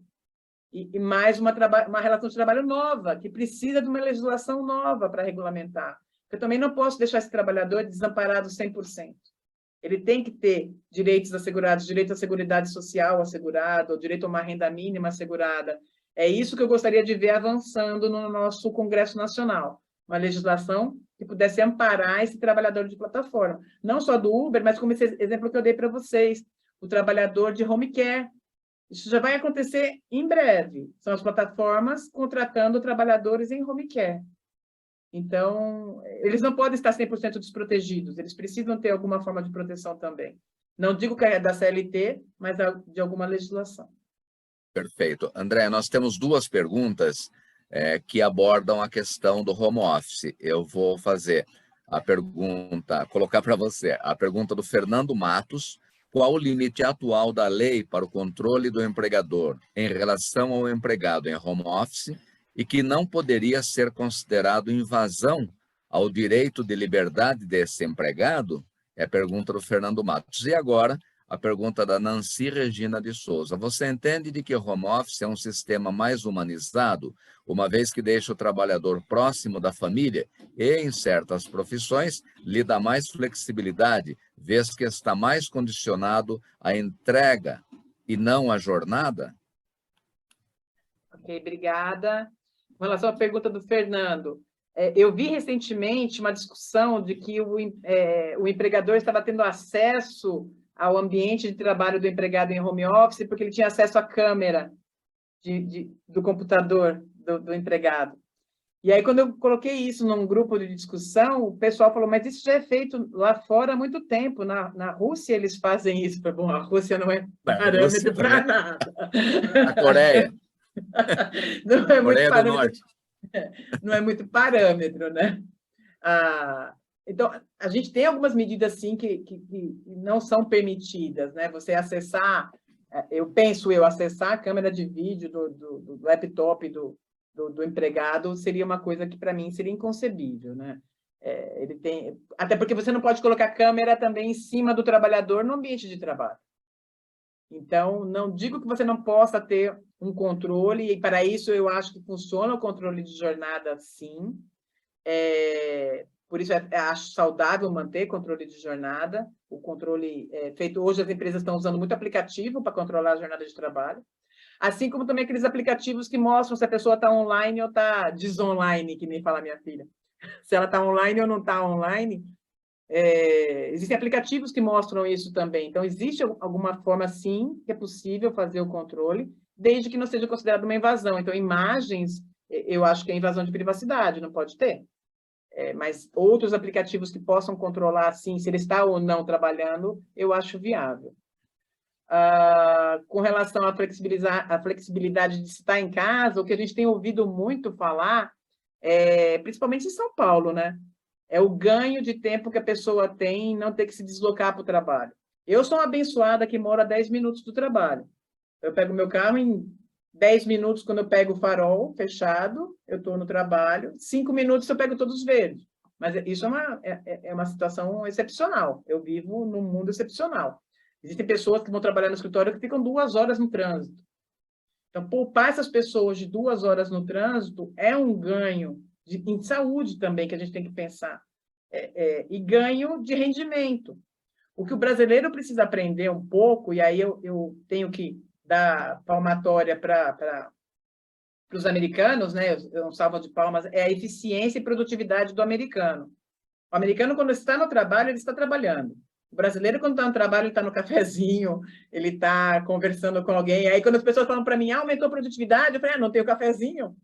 e mais uma relação de trabalho nova, que precisa de uma legislação nova para regulamentar. Eu também não posso deixar esse trabalhador desamparado 100%. Ele tem que ter direitos assegurados, direito à seguridade social assegurado, direito a uma renda mínima assegurada. É isso que eu gostaria de ver avançando no nosso Congresso Nacional. Uma legislação que pudesse amparar esse trabalhador de plataforma. Não só do Uber, mas como esse exemplo que eu dei para vocês, o trabalhador de home care. Isso já vai acontecer em breve. São as plataformas contratando trabalhadores em home care. Então, eles não podem estar 100% desprotegidos, eles precisam ter alguma forma de proteção também. Não digo que é da CLT, mas de alguma legislação. Perfeito. André, nós temos duas perguntas que abordam a questão do home office. Eu vou fazer a pergunta, colocar para você, a pergunta do Fernando Matos: qual o limite atual da lei para o controle do empregador em relação ao empregado em home office e que não poderia ser considerado invasão ao direito de liberdade desse empregado? É a pergunta do Fernando Matos. E agora, a pergunta da Nancy Regina de Souza: você entende de que o home office é um sistema mais humanizado, uma vez que deixa o trabalhador próximo da família e, em certas profissões, lhe dá mais flexibilidade, vez que está mais condicionado à entrega e não à jornada? Ok, obrigada. Com relação à pergunta do Fernando, eu vi recentemente uma discussão de que o empregador estava tendo acesso ao ambiente de trabalho do empregado em home office porque ele tinha acesso à câmera do computador do empregado. E aí, quando eu coloquei isso num grupo de discussão, o pessoal falou, mas isso já é feito lá fora há muito tempo. Na Rússia, eles fazem isso. Bom, a Rússia não é parâmetro para nada. A Coreia. Não é muito Coreia do parâmetro. Norte. Não é muito parâmetro, né? Então, a gente tem algumas medidas, sim, que não são permitidas, né? Você acessar, acessar a câmera de vídeo do laptop do empregado seria uma coisa que, para mim, seria inconcebível, né? Até porque você não pode colocar câmera também em cima do trabalhador no ambiente de trabalho. Então, não digo que você não possa ter um controle, e para isso eu acho que funciona o controle de jornada, sim. Por isso, acho saudável manter controle de jornada. O controle feito hoje, as empresas estão usando muito aplicativo para controlar a jornada de trabalho. Assim como também aqueles aplicativos que mostram se a pessoa está online ou está desonline, que nem fala minha filha. Se ela está online ou não está online. Existem aplicativos que mostram isso também. Então, existe alguma forma, sim, que é possível fazer o controle, desde que não seja considerado uma invasão. Então, imagens, eu acho que é invasão de privacidade, não pode ter. Mas outros aplicativos que possam controlar, sim, se ele está ou não trabalhando, eu acho viável. Com relação à flexibilidade de estar em casa, o que a gente tem ouvido muito falar, principalmente em São Paulo, né? É o ganho de tempo que a pessoa tem em não ter que se deslocar para o trabalho. Eu sou uma abençoada que mora a 10 minutos do trabalho. Eu pego meu carro, em 10 minutos quando eu pego o farol fechado, eu estou no trabalho, 5 minutos eu pego todos verdes. Mas isso é uma situação excepcional. Eu vivo num mundo excepcional. Existem pessoas que vão trabalhar no escritório que ficam 2 horas no trânsito. Então, poupar essas pessoas de 2 horas no trânsito é um ganho em saúde também, que a gente tem que pensar. E ganho de rendimento. O que o brasileiro precisa aprender um pouco, e aí eu tenho que dar palmatória para os americanos, né? Eu não salvo de palmas, é a eficiência e produtividade do americano. O americano, quando está no trabalho, ele está trabalhando. O brasileiro, quando está no trabalho, ele está no cafezinho, ele está conversando com alguém. Aí, quando as pessoas falam para mim, aumentou a produtividade, eu falei, não tem o cafezinho.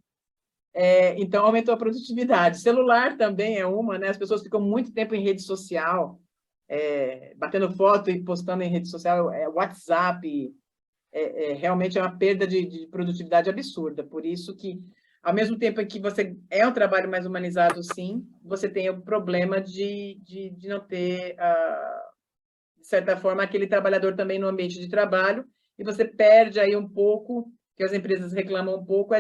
Então, aumentou a produtividade. Celular também é uma, né? As pessoas ficam muito tempo em rede social, batendo foto e postando em rede social, WhatsApp, realmente é uma perda de produtividade absurda. Por isso que, ao mesmo tempo em que você é um trabalho mais humanizado, sim, você tem o problema de não ter, de certa forma, aquele trabalhador também no ambiente de trabalho, e você perde aí um pouco, que as empresas reclamam um pouco,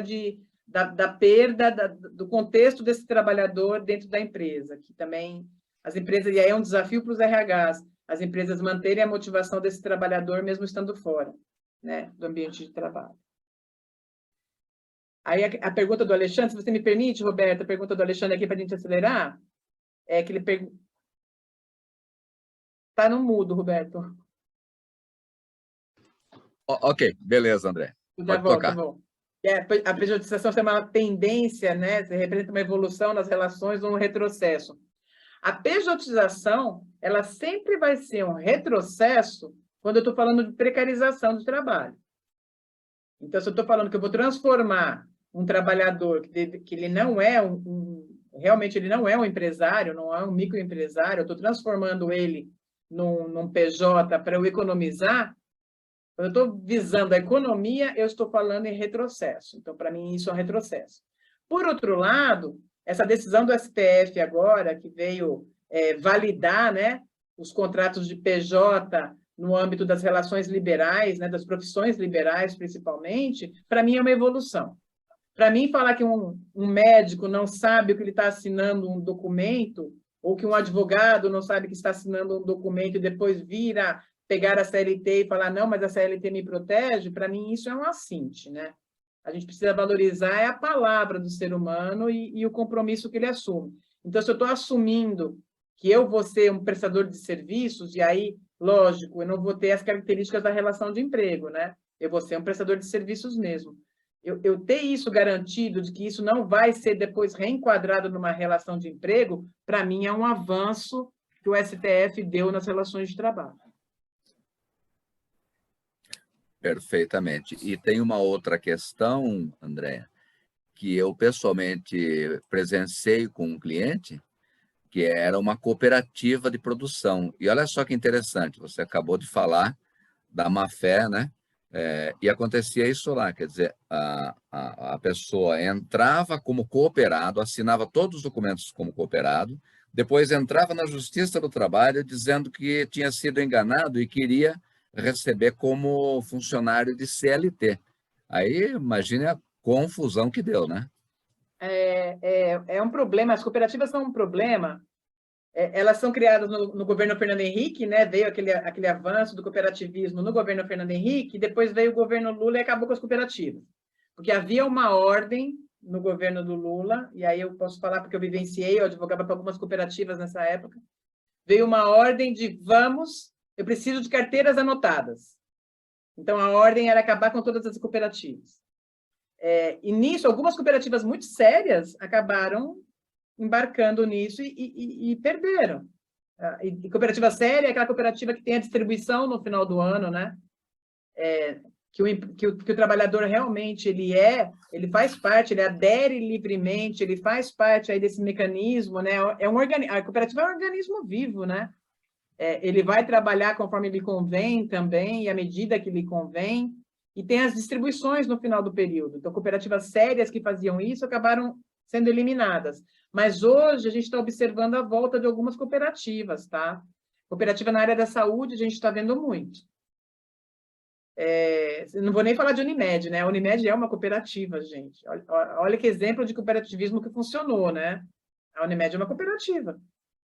da perda do contexto desse trabalhador dentro da empresa, que também as empresas, e aí é um desafio para os RHs, as empresas manterem a motivação desse trabalhador mesmo estando fora, né, do ambiente de trabalho. Aí a pergunta do Alexandre, se você me permite, Roberta, a pergunta do Alexandre aqui para a gente acelerar, é que ele pergunta... Está no mudo, Roberto. Ok, beleza, André. Tá Pode bom, tocar. tá bom. A pejotização é uma tendência, né? Representa uma evolução nas relações ou um retrocesso. A pejotização, ela sempre vai ser um retrocesso quando eu estou falando de precarização do trabalho. Então, se eu estou falando que eu vou transformar um trabalhador que ele não é realmente ele não é um empresário, não é um microempresário, eu estou transformando ele num PJ para eu economizar, quando eu estou visando a economia, eu estou falando em retrocesso. Então, para mim, isso é um retrocesso. Por outro lado, essa decisão do STF agora, que veio validar, né, os contratos de PJ no âmbito das relações liberais, né, das profissões liberais, principalmente, para mim é uma evolução. Para mim, falar que um médico não sabe o que ele está assinando um documento, ou que um advogado não sabe que está assinando um documento e depois vira pegar a CLT e falar, não, mas a CLT me protege, para mim isso é um assinte, né? A gente precisa valorizar a palavra do ser humano e o compromisso que ele assume. Então, se eu estou assumindo que eu vou ser um prestador de serviços, e aí, lógico, eu não vou ter as características da relação de emprego, né? Eu vou ser um prestador de serviços mesmo. Eu ter isso garantido, de que isso não vai ser depois reenquadrado numa relação de emprego, para mim é um avanço que o STF deu nas relações de trabalho. Perfeitamente. E tem uma outra questão, Andréa, que eu pessoalmente presenciei com um cliente, que era uma cooperativa de produção. E olha só que interessante, você acabou de falar da má-fé, né? E acontecia isso lá, quer dizer, a pessoa entrava como cooperado, assinava todos os documentos como cooperado, depois entrava na Justiça do Trabalho dizendo que tinha sido enganado e queria receber como funcionário de CLT. Aí, imagine a confusão que deu, né? É um problema, as cooperativas são um problema. Elas são criadas no governo Fernando Henrique, né? Veio aquele avanço do cooperativismo no governo Fernando Henrique, e depois veio o governo Lula e acabou com as cooperativas. Porque havia uma ordem no governo do Lula, e aí eu posso falar porque eu vivenciei, eu advogava para algumas cooperativas nessa época, veio uma ordem de eu preciso de carteiras anotadas. Então, a ordem era acabar com todas as cooperativas. E nisso, algumas cooperativas muito sérias acabaram embarcando nisso e perderam. E cooperativa séria é aquela cooperativa que tem a distribuição no final do ano, né? Que o trabalhador realmente ele faz parte, ele adere livremente, ele faz parte aí desse mecanismo, né? A cooperativa é um organismo vivo, né? Ele vai trabalhar conforme lhe convém também, e à medida que lhe convém, e tem as distribuições no final do período. Então, cooperativas sérias que faziam isso acabaram sendo eliminadas. Mas hoje a gente está observando a volta de algumas cooperativas, tá? Cooperativa na área da saúde a gente está vendo muito. Não vou nem falar de Unimed, né? A Unimed é uma cooperativa, gente. Olha que exemplo de cooperativismo que funcionou, né? A Unimed é uma cooperativa.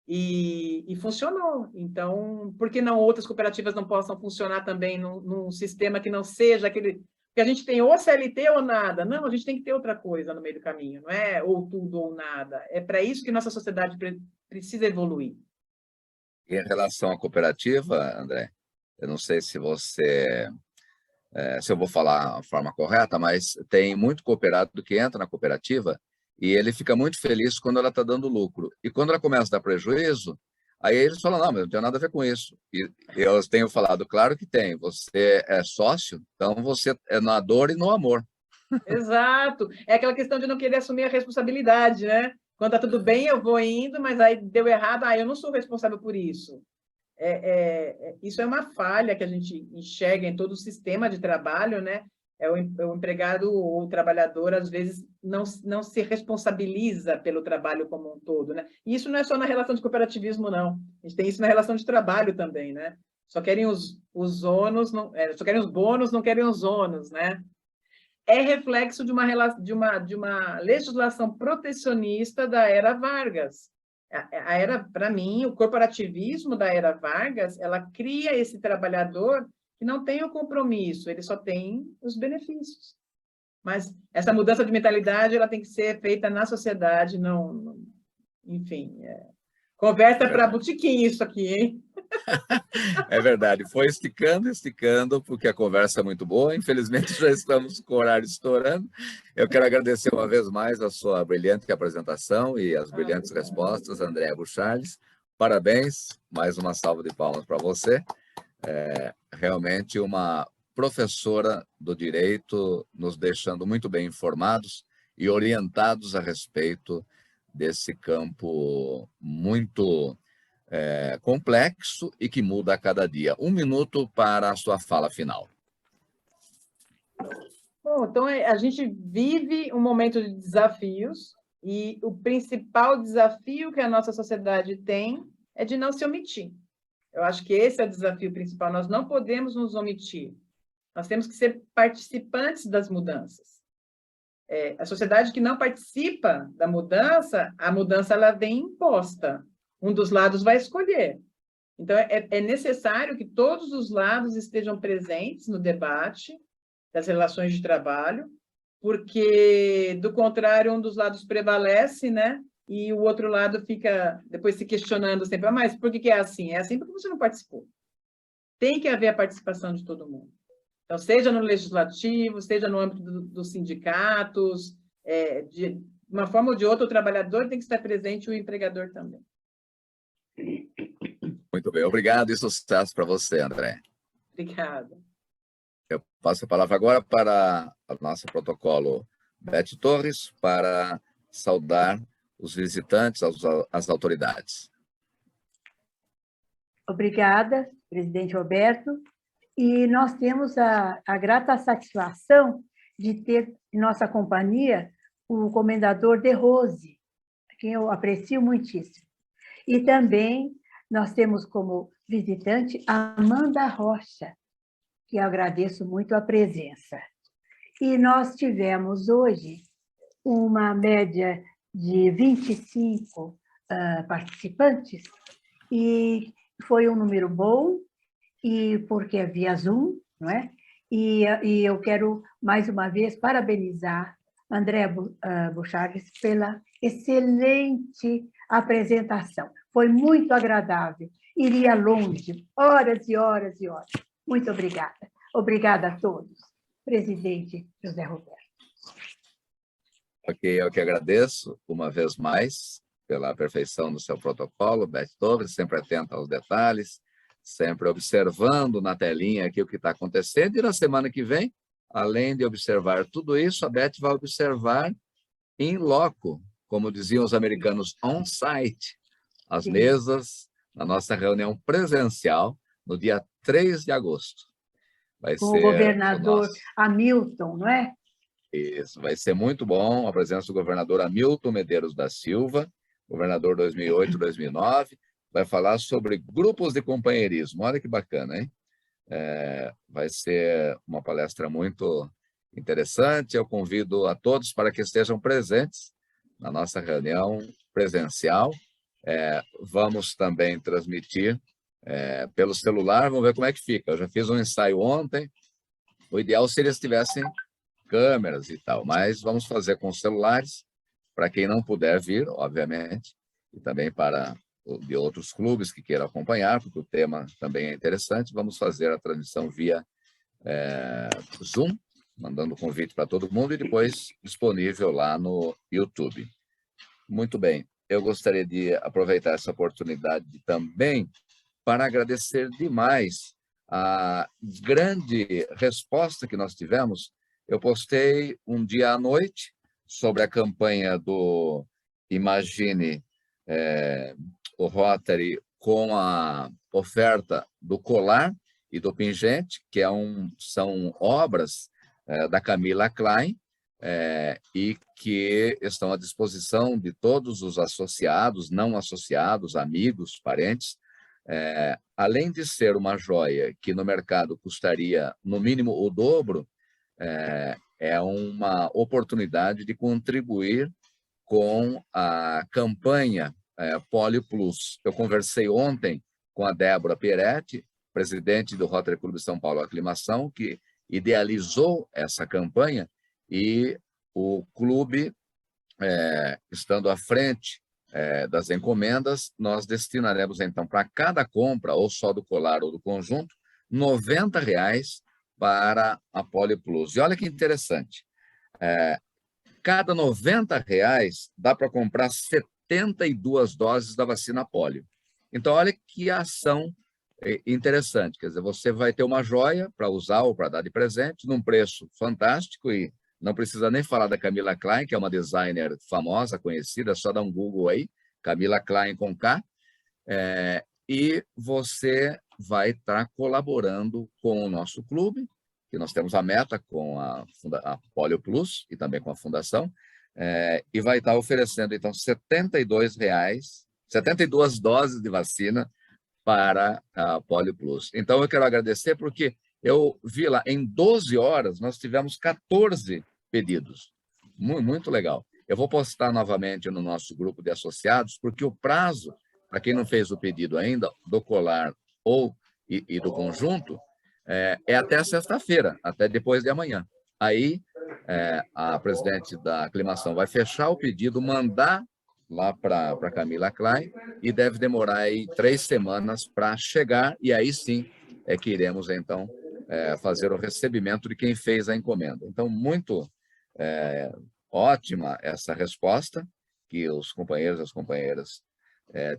E funcionou. Então, por que não outras cooperativas não possam funcionar também num sistema que não seja aquele... Porque a gente tem ou CLT ou nada. Não, a gente tem que ter outra coisa no meio do caminho. Não é ou tudo ou nada. É para isso que nossa sociedade precisa evoluir. E em relação à cooperativa, André, eu não sei se se eu vou falar a forma correta, mas tem muito cooperado que entra na cooperativa e ele fica muito feliz quando ela está dando lucro. E quando ela começa a dar prejuízo, aí eles falam, não, mas não tem nada a ver com isso. E eu tenho falado, claro que tem, você é sócio, então você é na dor e no amor. Exato. É aquela questão de não querer assumir a responsabilidade, né? Quando está tudo bem, eu vou indo, mas aí deu errado, eu não sou responsável por isso. Isso é uma falha que a gente enxerga em todo o sistema de trabalho, né? O empregado ou o trabalhador, às vezes, não se responsabiliza pelo trabalho como um todo, né? E isso não é só na relação de cooperativismo, não. A gente tem isso na relação de trabalho também, né? Só querem os ônus, só querem os bônus, não querem os ônus, né? É reflexo de uma legislação protecionista da era Vargas. Para mim, o corporativismo da era Vargas, ela cria esse trabalhador que não tem o compromisso, ele só tem os benefícios. Mas essa mudança de mentalidade, ela tem que ser feita na sociedade, enfim, conversa para botequim isso aqui, hein? É verdade, foi esticando, porque a conversa é muito boa. Infelizmente, já estamos com o horário estourando. Eu quero agradecer uma vez mais a sua brilhante apresentação e as brilhantes respostas, Andréa Bucharles. Parabéns, mais uma salva de palmas para você. Realmente uma professora do direito, nos deixando muito bem informados e orientados a respeito desse campo muito complexo e que muda a cada dia. 1 minuto para a sua fala final. Bom, então a gente vive um momento de desafios e o principal desafio que a nossa sociedade tem é de não se omitir. Eu acho que esse é o desafio principal. Nós não podemos nos omitir. Nós temos que ser participantes das mudanças. A sociedade que não participa da mudança, a mudança ela vem imposta. Um dos lados vai escolher. Então, é necessário que todos os lados estejam presentes no debate das relações de trabalho, porque, do contrário, um dos lados prevalece, né? E o outro lado fica depois se questionando sempre, mas por que é assim? É assim porque você não participou. Tem que haver a participação de todo mundo. Então, seja no legislativo, seja no âmbito dos sindicatos, de uma forma ou de outra, o trabalhador tem que estar presente e o empregador também. Muito bem, obrigado e sucesso para você, André. Obrigada. Eu passo a palavra agora para o nosso protocolo Beth Torres, para saudar os visitantes, as autoridades. Obrigada, presidente Roberto. E nós temos a grata satisfação de ter em nossa companhia o comendador De Rose, quem eu aprecio muitíssimo. E também nós temos como visitante a Amanda Rocha, que eu agradeço muito a presença. E nós tivemos hoje uma média de 25 participantes, e foi um número bom, e porque é via Zoom, não é? E eu quero, mais uma vez, parabenizar Andréa Bucharles pela excelente apresentação. Foi muito agradável, iria longe, horas e horas e horas. Muito obrigada. Obrigada a todos. Presidente José Roberto. Ok, eu que agradeço uma vez mais pela perfeição do seu protocolo, Beth Torres, sempre atenta aos detalhes, sempre observando na telinha aqui o que está acontecendo, e na semana que vem, além de observar tudo isso, a Beth vai observar in loco, como diziam os americanos, on-site, as mesas na nossa reunião presencial no dia 3 de agosto. Vai com ser o governador Hamilton, não é? Isso, vai ser muito bom a presença do governador Hamilton Medeiros da Silva, governador 2008-2009, vai falar sobre grupos de companheirismo. Olha que bacana, hein? Vai ser uma palestra muito interessante. Eu convido a todos para que estejam presentes na nossa reunião presencial. Vamos também transmitir pelo celular, vamos ver como é que fica. Eu já fiz um ensaio ontem, o ideal seria se tivessem câmeras e tal, mas vamos fazer com os celulares, para quem não puder vir, obviamente, e também para de outros clubes que queiram acompanhar, porque o tema também é interessante. Vamos fazer a transmissão via Zoom, mandando convite para todo mundo e depois disponível lá no YouTube. Muito bem, eu gostaria de aproveitar essa oportunidade também para agradecer demais a grande resposta que nós tivemos. Eu postei um dia à noite sobre a campanha do Imagine o Rotary com a oferta do colar e do pingente, que são obras da Camila Klein, e que estão à disposição de todos os associados, não associados, amigos, parentes. Além de ser uma joia que no mercado custaria no mínimo o dobro, é uma oportunidade de contribuir com a campanha Polio Plus. Eu conversei ontem com a Débora Peretti, presidente do Rotary Clube São Paulo Aclimação, que idealizou essa campanha, e o clube, estando à frente das encomendas, nós destinaremos, então, para cada compra, ou só do colar ou do conjunto, R$ 90 para a Polio Plus. E olha que interessante, cada R$ 90 dá para comprar 72 doses da vacina polio. Então, olha que ação interessante. Quer dizer, você vai ter uma joia para usar ou para dar de presente, num preço fantástico, e não precisa nem falar da Camila Klein, que é uma designer famosa, conhecida, só dá um Google aí, Camila Klein com K, e você vai estar colaborando com o nosso clube, que nós temos a meta com a Polio Plus e também com a Fundação, e vai estar oferecendo, então, R$ 72, 72 doses de vacina para a Polio Plus. Então, eu quero agradecer porque eu vi lá, em 12 horas, nós tivemos 14 pedidos. Muito legal. Eu vou postar novamente no nosso grupo de associados, porque o prazo, para quem não fez o pedido ainda, do colar e do conjunto, é até sexta-feira, até depois de amanhã. Aí, a presidente da Aclimação vai fechar o pedido, mandar lá para a Camila Klein, e deve demorar aí 3 semanas para chegar, e aí sim é que iremos, então, fazer o recebimento de quem fez a encomenda. Então, muito ótima essa resposta que os companheiros e as companheiras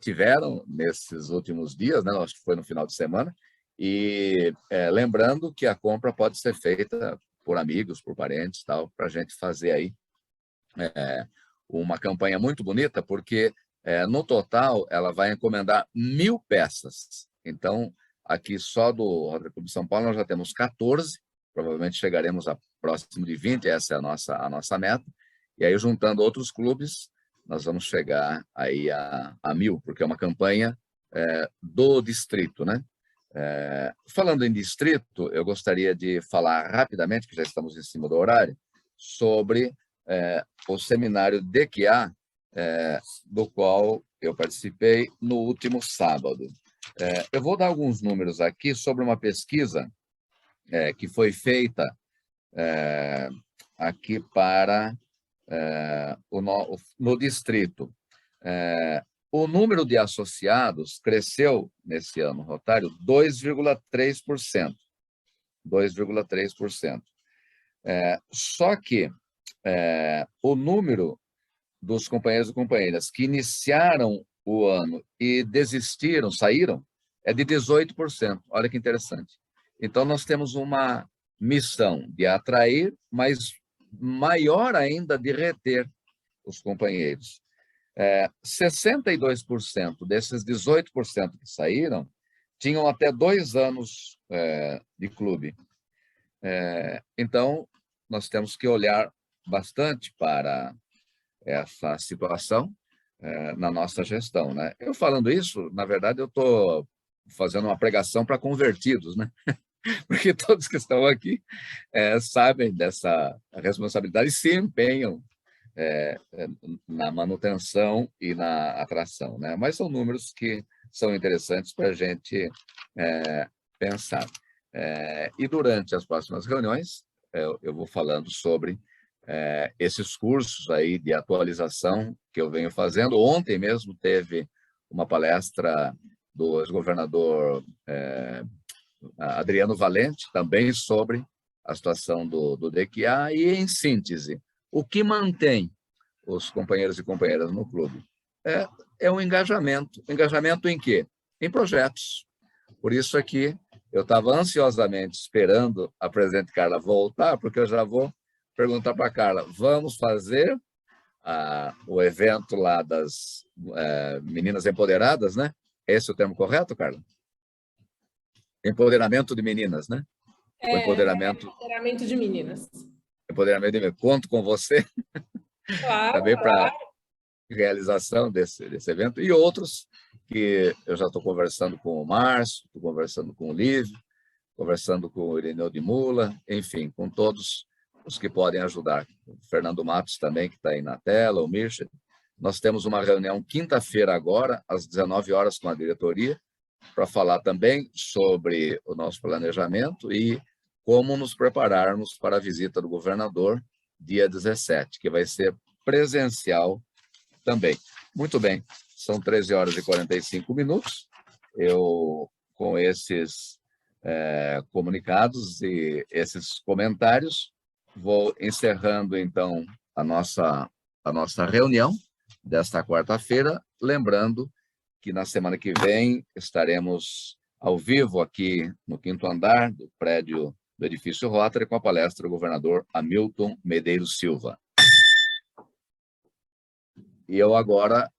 tiveram nesses últimos dias, né? Acho que foi no final de semana, e lembrando que a compra pode ser feita por amigos, por parentes, tal, para a gente fazer aí uma campanha muito bonita, porque no total ela vai encomendar 1.000 peças. Então, aqui só do Rotary Clube São Paulo nós já temos 14, provavelmente chegaremos a próximo de 20, essa é a nossa meta, e aí juntando outros clubes, nós vamos chegar aí a 1.000, porque é uma campanha do distrito, né? Falando em distrito, eu gostaria de falar rapidamente, que já estamos em cima do horário, sobre o seminário DQA, do qual eu participei no último sábado. Eu vou dar alguns números aqui sobre uma pesquisa que foi feita aqui para no distrito. O número de associados cresceu nesse ano rotário 2,3%. 2,3%. Só que o número dos companheiros e companheiras que iniciaram o ano e desistiram, saíram, é de 18%. Olha que interessante. Então, nós temos uma missão de atrair, mas maior ainda de reter os companheiros. 62% desses 18% que saíram tinham até 2 anos de clube. Então, nós temos que olhar bastante para essa situação na nossa gestão, né? Eu falando isso, na verdade, eu estou fazendo uma pregação para convertidos, né? porque todos que estão aqui sabem dessa responsabilidade e se empenham na manutenção e na atração, né? Mas são números que são interessantes para a gente pensar. E durante as próximas reuniões, eu vou falando sobre esses cursos aí de atualização que eu venho fazendo. Ontem mesmo teve uma palestra do ex-governador Adriano Valente, também sobre a situação do DQA, e, em síntese, o que mantém os companheiros e companheiras no clube é um engajamento. Engajamento em quê? Em projetos. Por isso aqui, eu estava ansiosamente esperando a presidente Carla voltar, porque eu já vou perguntar para a Carla, vamos fazer o evento lá das meninas empoderadas, né? Esse é o termo correto, Carla? Empoderamento de meninas, né? Empoderamento de meninas. Empoderamento de meninas. Conto com você. Claro, também para claro. realização desse evento. E outros que eu já estou conversando com o Márcio, estou conversando com o Lívio, conversando com o Irineu de Mula, enfim, com todos os que podem ajudar. O Fernando Matos também, que está aí na tela, o Mircea. Nós temos uma reunião quinta-feira agora, às 19 horas, com a diretoria, para falar também sobre o nosso planejamento e como nos prepararmos para a visita do governador dia 17, que vai ser presencial também. Muito bem, são 13 horas e 45 minutos. Eu, com esses comunicados e esses comentários, vou encerrando, então, a nossa reunião desta quarta-feira, lembrando que na semana que vem estaremos ao vivo aqui no 5º andar do prédio do edifício Rotary com a palestra do governador Hamilton Medeiros Silva. E eu agora